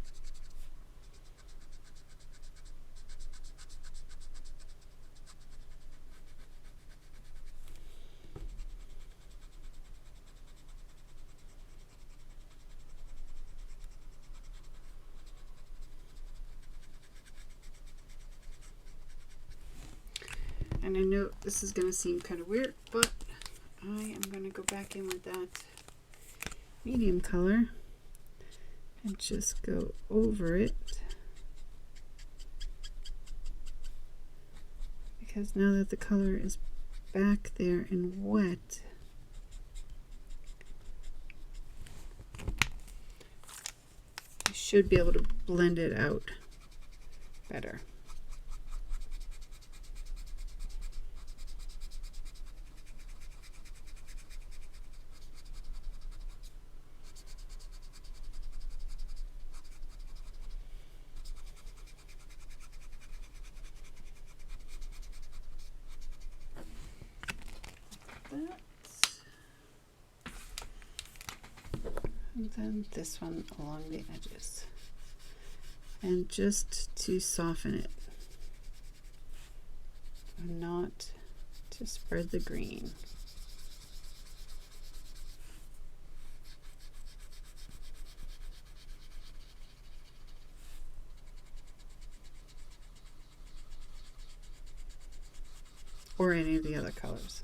And I know this is going to seem kind of weird, but I am going to go back in with that medium color and just go over it, because now that the color is back there and wet, I should be able to blend it out better. And then this one along the edges, and just to soften it, and not to spread the green. Or any of the other colors.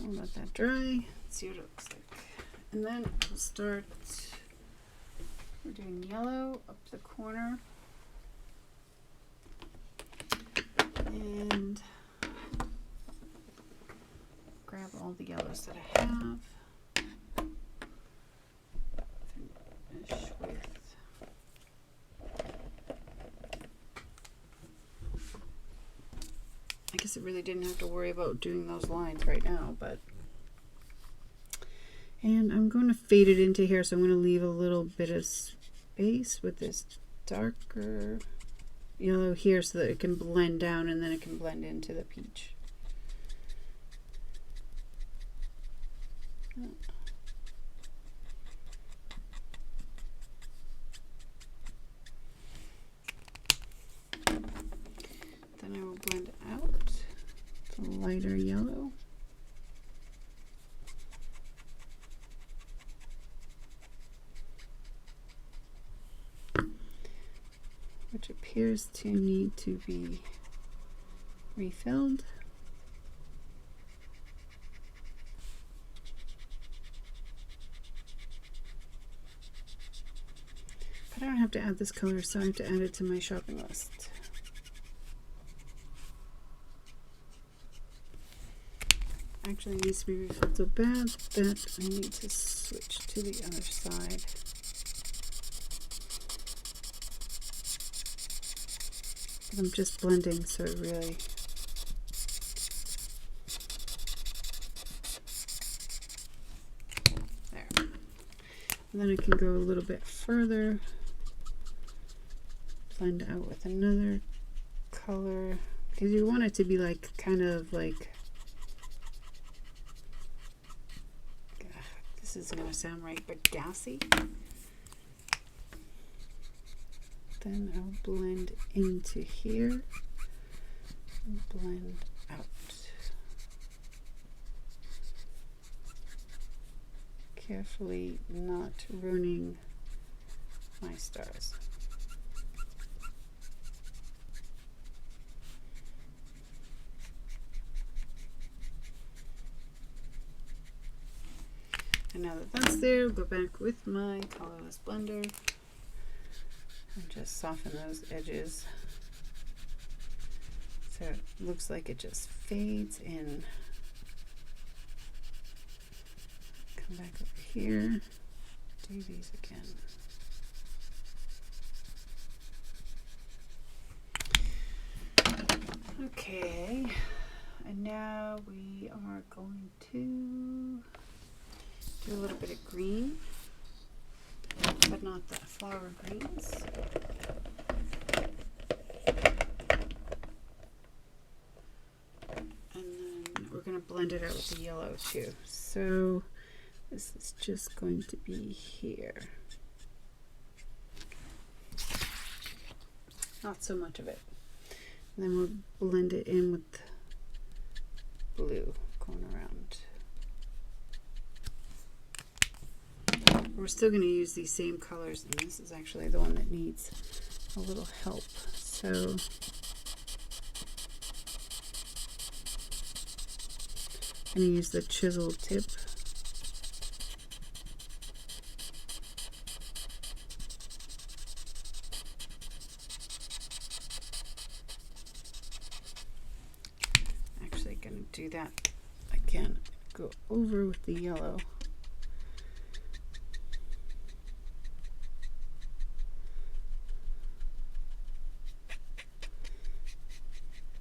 I'll let that dry, see what it looks like. And then we'll start, we're doing yellow up the corner. And grab all the yellows that I have. Finish with I guess I really didn't have to worry about doing those lines right now, but, and I'm going to fade it into here, so I'm going to leave a little bit of space with this darker yellow here so that it can blend down and then it can blend into the peach. Then I will blend out the lighter yellow. Which appears to need to be refilled. But I don't have to add this color, so I have to add it to my shopping list. Actually, it needs to be refilled so bad that I need to switch to the other side. But I'm just blending, so really. There. And then I can go a little bit further. Blend out with another color. Because you want it to be like, kind of like, this isn't going to sound right, but gassy. Then I'll blend into here and blend out. Carefully not ruining my stars. And now that that's there, I'll go back with my colorless blender and just soften those edges so it looks like it just fades in. Come back over here, do these again. Okay, and now we are going to do a little bit of green, but not the flower greens. And then we're going to blend it out with the yellow too. So this is just going to be here. Not so much of it. And then we'll blend it in with blue going around. We're still going to use these same colors, and this is actually the one that needs a little help. So I'm going to use the chisel tip. Actually going to do that again. Go over with the yellow.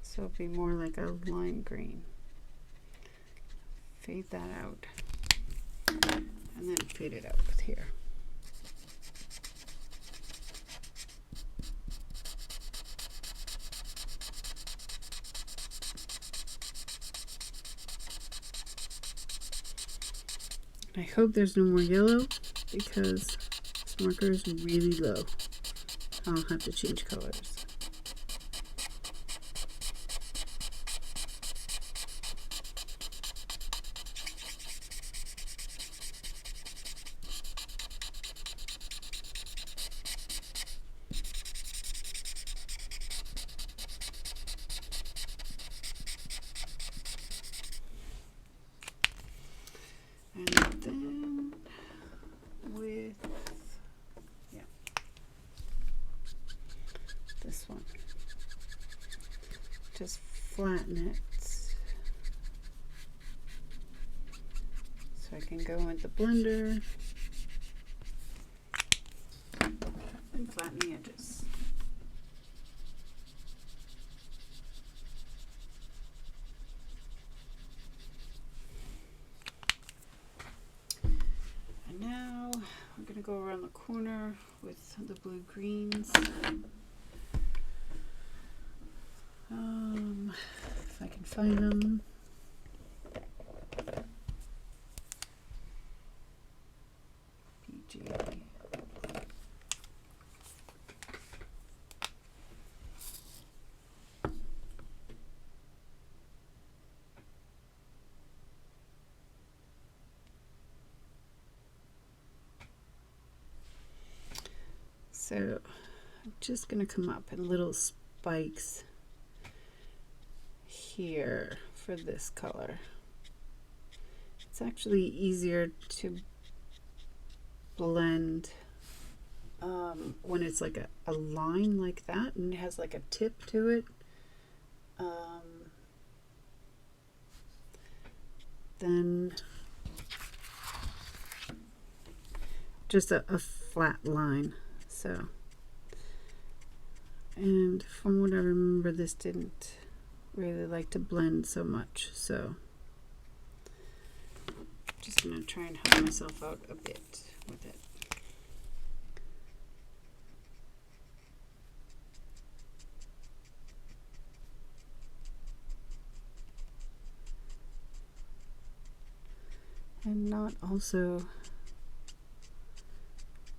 So it'll be more like a lime green. Fade that out. And then fade it out with here. I hope there's no more yellow because this marker is really low. I'll have to change colors. And then with, yeah, this one, just flatten it so I can go with the blender and flatten the edges. Now we're going to go around the corner with the blue greens. If I can find them. PG. So I'm just going to come up in little spikes here for this color. It's actually easier to blend when it's like a line like that and it has like a tip to it, then just a flat line. So, and from what I remember, this didn't really like to blend so much, so I'm just going to try and help myself out a bit with it. And not also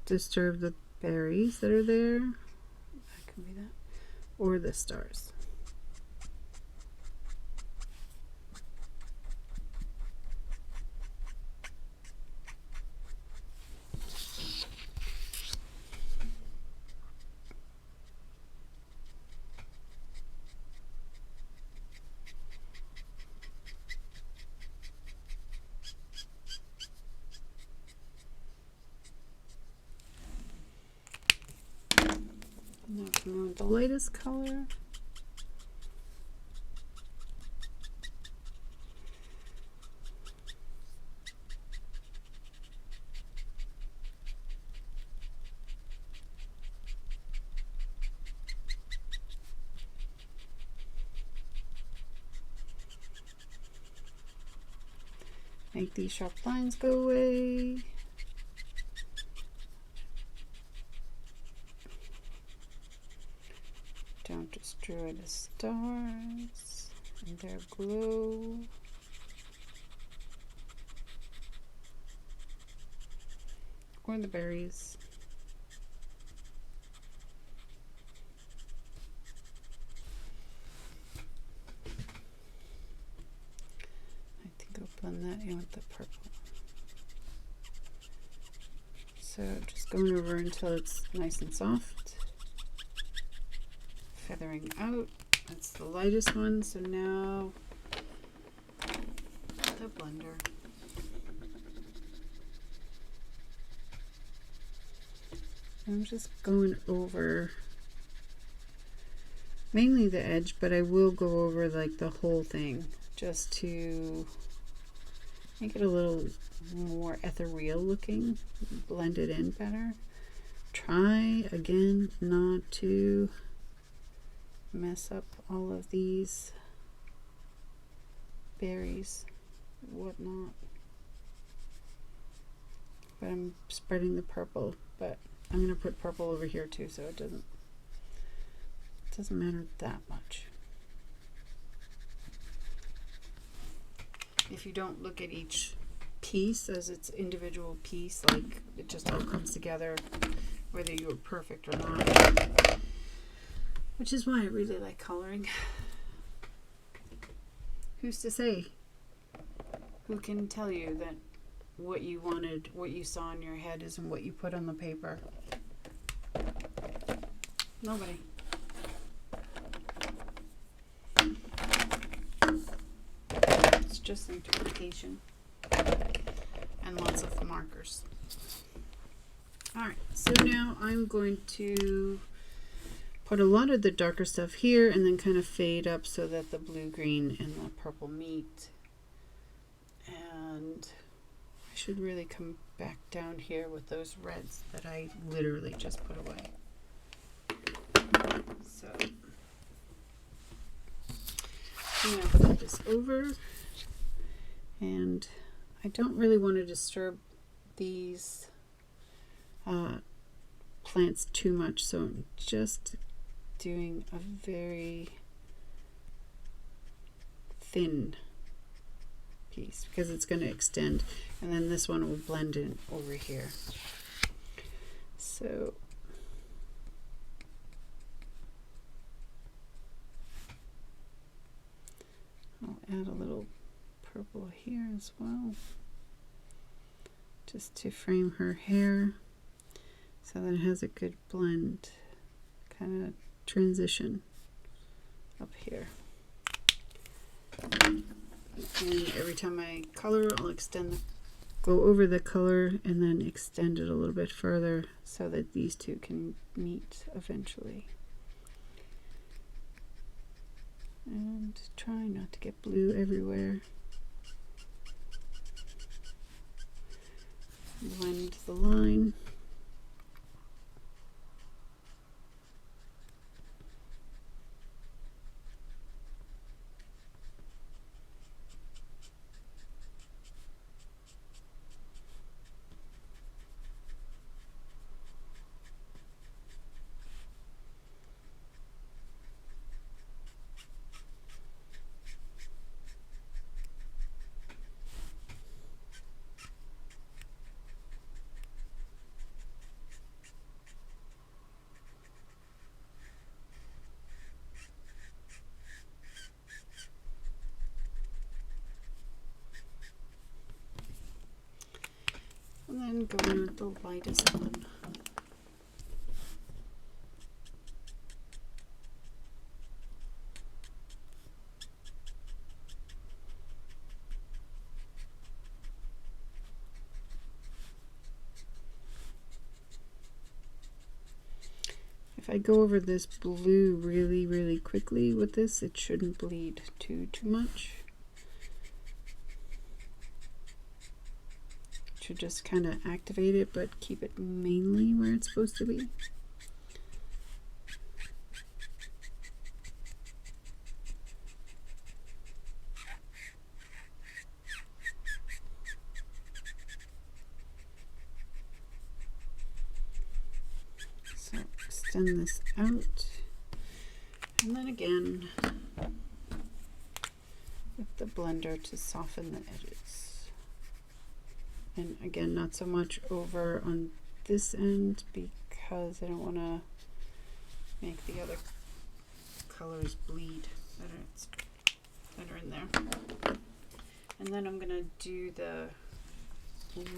disturb the berries that are there. That could be that. Or the stars. Now come on with the lightest color. Make these sharp lines go away. Don't destroy the stars and their glow. Or the berries. I think I'll blend that in with the purple. So just going over until it's nice and soft. Feathering out. That's the lightest one. So now the blender. I'm just going over mainly the edge, but I will go over like the whole thing just to make it a little more ethereal looking, blend it in better. Try again not to mess up all of these berries, whatnot. But I'm spreading the purple, but I'm going to put purple over here too, so it doesn't matter that much. If you don't look at each piece as its individual piece, like it just all comes together, whether you were perfect or not. Which is why I really like coloring. Who's to say? Who can tell you that what you wanted, what you saw in your head isn't what you put on the paper? Nobody. It's just interpretation and lots of markers. Alright, so now I'm going to put a lot of the darker stuff here and then kind of fade up so that the blue, green, and the purple meet. And I should really come back down here with those reds that I literally just put away. So I'm going to flip this over, and I don't really want to disturb these plants too much, so I'm just doing a very thin piece because it's going to extend, and then this one will blend in over here. So I'll add a little purple here as well, just to frame her hair so that it has a good blend, kind of transition up here. And every time I color, I'll extend the go over the color and then extend it a little bit further so that these two can meet eventually. And try not to get blue everywhere. Blend the line. And then go in with the lightest one. If I go over this blue really quickly with this, it shouldn't bleed too much. Should just kind of activate it, but keep it mainly where it's supposed to be. So extend this out, and then again with the blender to soften the edges. And again, not so much over on this end because I don't want to make the other colors bleed that are in there. And then I'm going to do the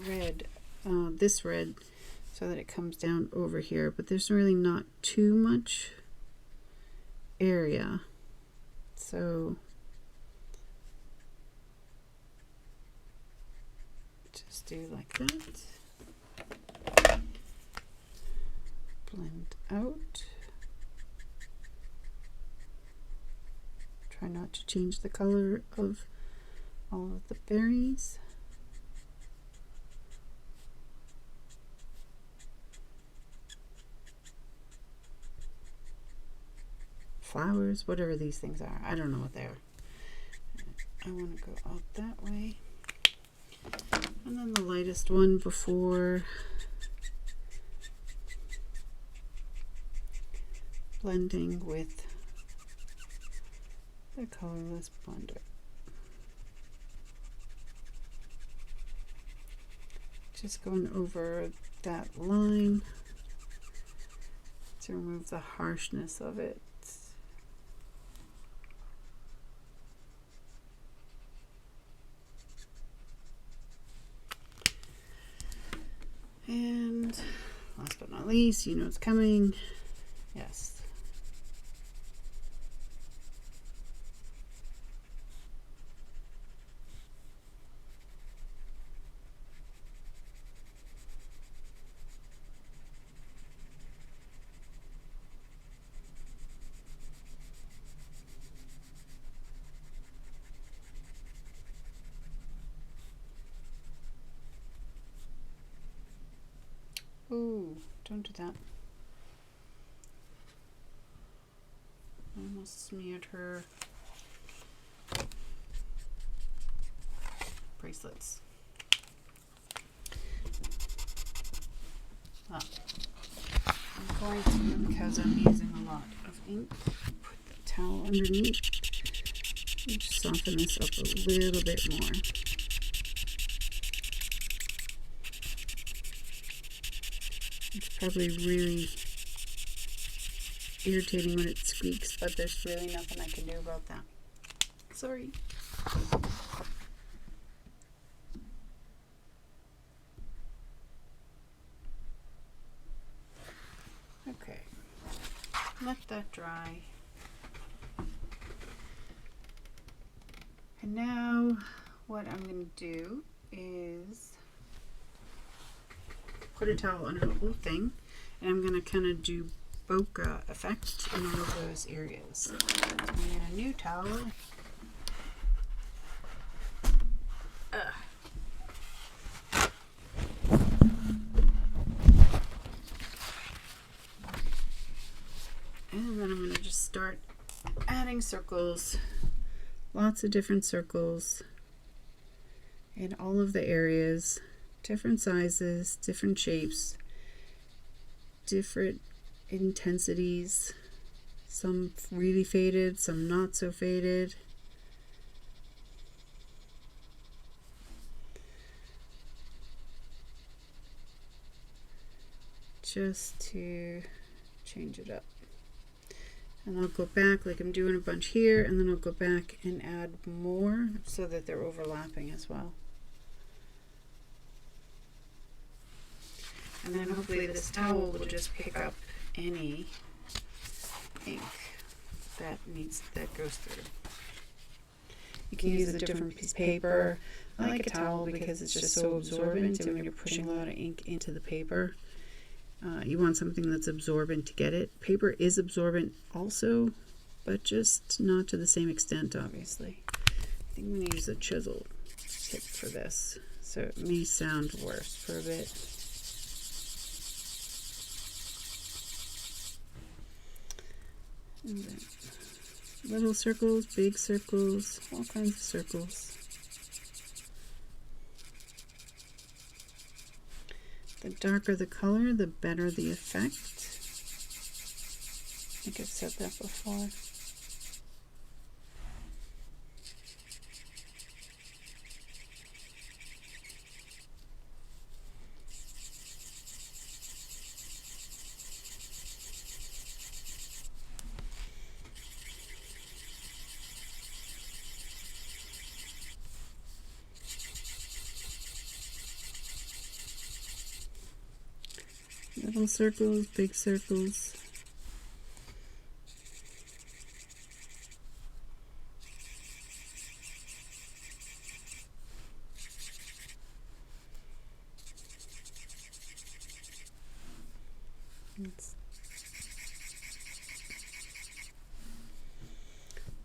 red, this red, so that it comes down over here. But there's really not too much area. So just do like that. Blend out. Try not to change the color of all of the berries. Flowers, whatever these things are. I don't know what they are. I want to go out that way. And then the lightest one before blending with the colorless blender. Just going over that line to remove the harshness of it. And last but not least, you know it's coming. Yes. Ooh, don't do that. I almost smeared her bracelets. I'm going to, because I'm using a lot of ink, put the towel underneath and soften this up a little bit more. It's probably really irritating when it squeaks, but there's really nothing I can do about that. Sorry. Okay, let that dry. And now what I'm going to do is put a towel under the whole thing, and I'm going to kind of do bokeh effect in all of those areas. So I'm going to get a new towel. And then I'm going to just start adding circles, lots of different circles in all of the areas, different sizes, different shapes, different intensities, some really faded, some not so faded. Just to change it up. And I'll go back, like I'm doing a bunch here, and then I'll go back and add more so that they're overlapping as well. And then hopefully this towel will just pick up any ink that goes through. You can use a different piece of paper. I like a towel because it's just so absorbent, and when you're pushing a lot of ink into the paper, you want something that's absorbent to get it. Paper is absorbent also, but just not to the same extent, obviously. I think I'm going to use a chisel tip for this, so it may sound worse for a bit. And then little circles, big circles, all kinds of circles. The darker the color, the better the effect. I think I've said that before. Little circles, big circles.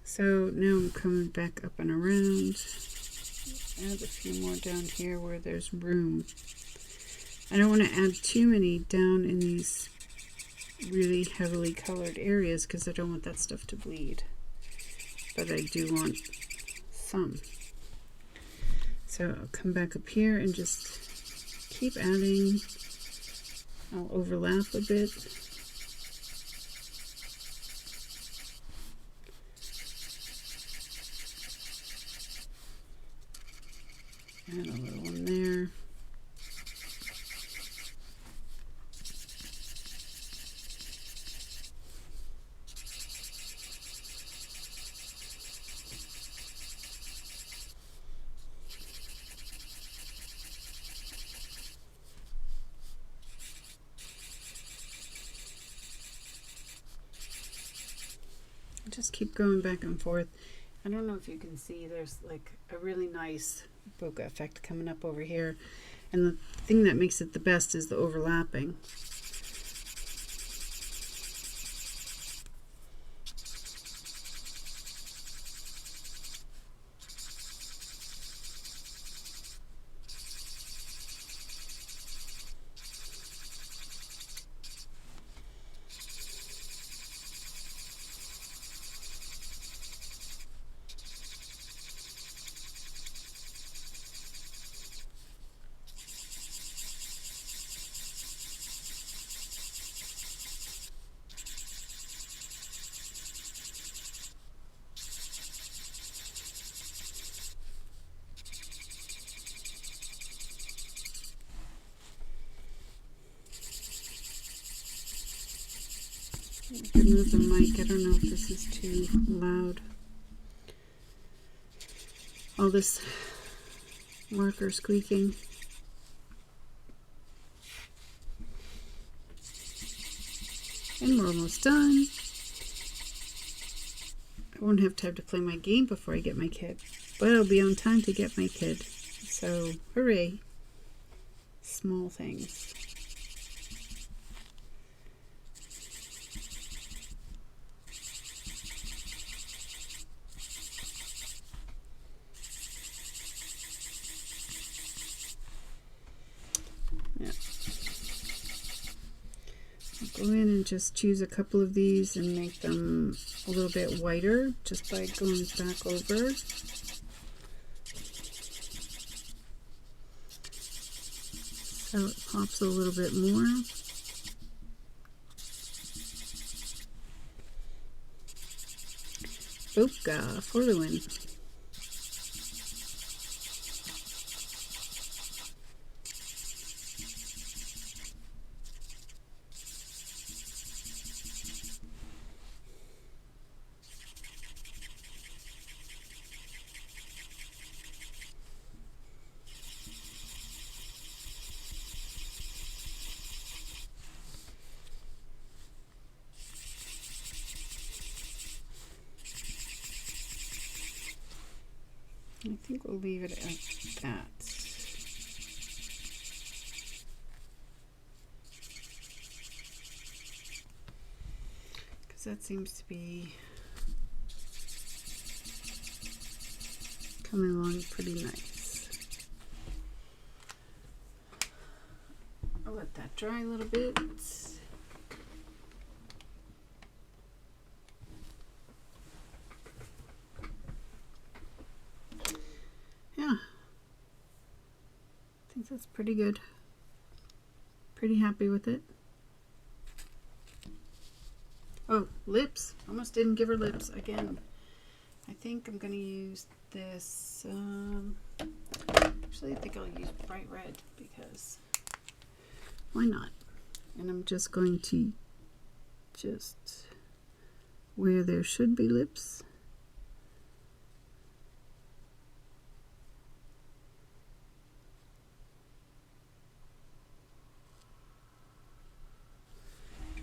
So now I'm coming back up and around. Add a few more down here where there's room. I don't want to add too many down in these really heavily colored areas because I don't want that stuff to bleed. But I do want some. So I'll come back up here and just keep adding. I'll overlap a bit. Add a little one there. Just keep going back and forth. I don't know if you can see, there's like a really nice bokeh effect coming up over here, and the thing that makes it the best is the overlapping. I can move the mic. I don't know if this is too loud. All this marker squeaking. And we're almost done. I won't have time to play my game before I get my kid, but I'll be on time to get my kid. So, hooray. Small things. go in and just choose a couple of these and make them a little bit whiter just by going back over. So it pops a little bit more. Bokeh for the win. I think we'll leave it at that. Because that seems to be coming along pretty nice. I'll let that dry a little bit. Yeah, I think that's pretty good. Pretty happy with it. Oh, lips. Almost didn't give her lips again. I think I'm going to use this. Actually, I think I'll use bright red because why not? And I'm just going to where there should be lips.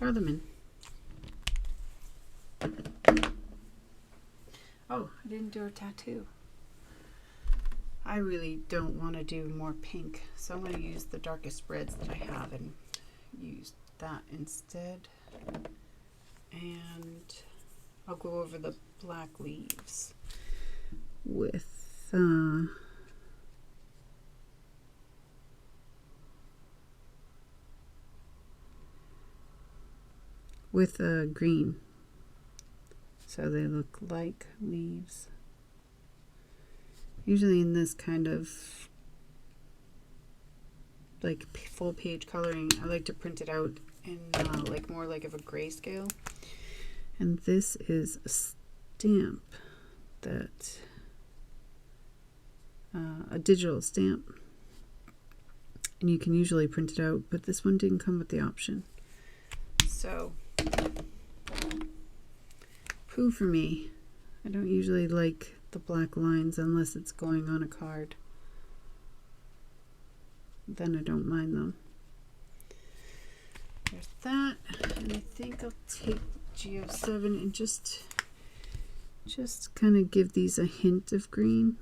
Draw them in. Oh, I didn't do a tattoo. I really don't want to do more pink, so I'm going to use the darkest reds that I have and use that instead. And I'll go over the black leaves with green, so they look like leaves. Usually in this kind of like full page coloring, I like to print it out in like more like of a grayscale. And this is a stamp that a digital stamp, and you can usually print it out, but this one didn't come with the option. So poo for me. I don't usually like the black lines unless it's going on a card. Then I don't mind them. There's that, and I think I'll take G07 and just kind of give these a hint of green.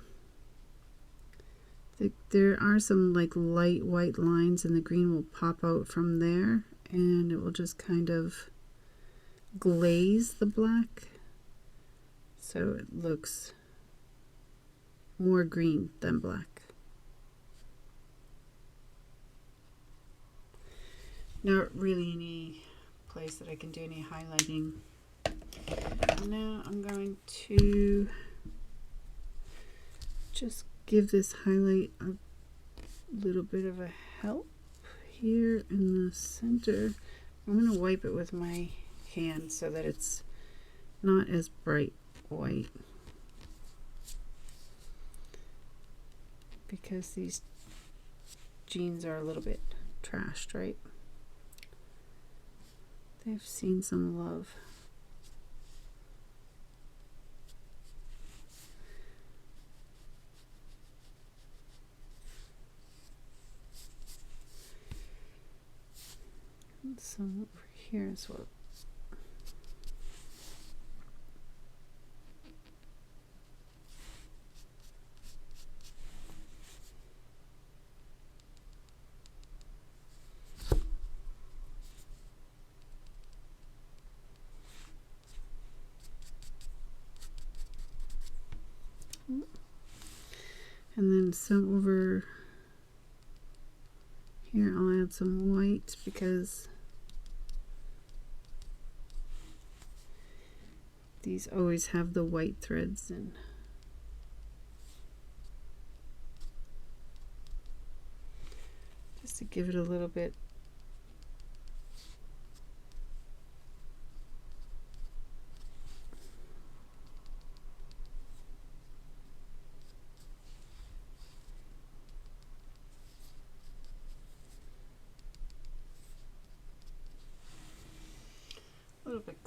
There are some like light white lines, and the green will pop out from there, and it will just kind of glaze the black, so it looks more green than black. Not really any place that I can do any highlighting. Now I'm going to just give this highlight a little bit of a help here in the center. I'm going to wipe it with my hand so that it's not as bright white, because these jeans are a little bit trashed, right? They've seen some love. And some over here as well. And then some over here, I'll add some white because These always have the white threads and just to give it a little bit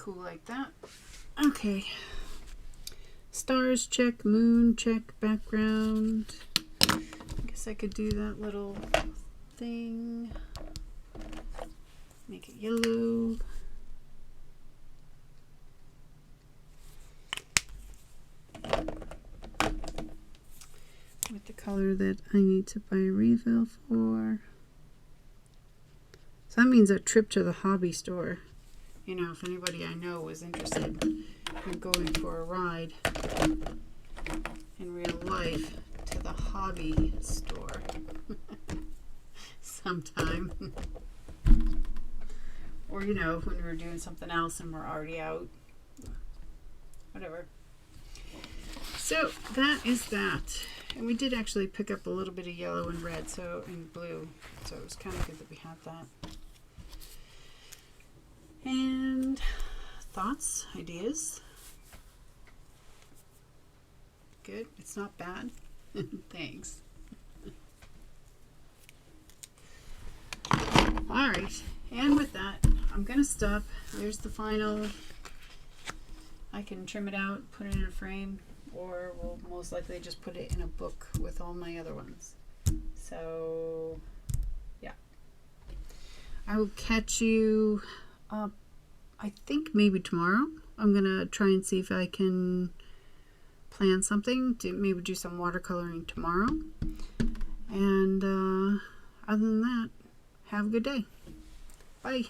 cool like that. Okay. Stars check, moon check, background. I guess I could do that little thing. Make it yellow. With the color that I need to buy a refill for. So that means a trip to the hobby store. You know, if anybody I know was interested in going for a ride in real life to the hobby store sometime. Or, you know, when we were doing something else and we're already out. Whatever. So that is that. And we did actually pick up a little bit of yellow and red, so and blue. So it was kind of good that we had that. And thoughts, ideas? Good. It's not bad. Thanks. All right. And with that, I'm going to stop. There's the final. I can trim it out, put it in a frame, or we'll most likely just put it in a book with all my other ones. So, yeah. I will catch you I think maybe tomorrow. I'm gonna try and see if I can plan something to maybe do some watercoloring tomorrow. And other than that, have a good day. Bye.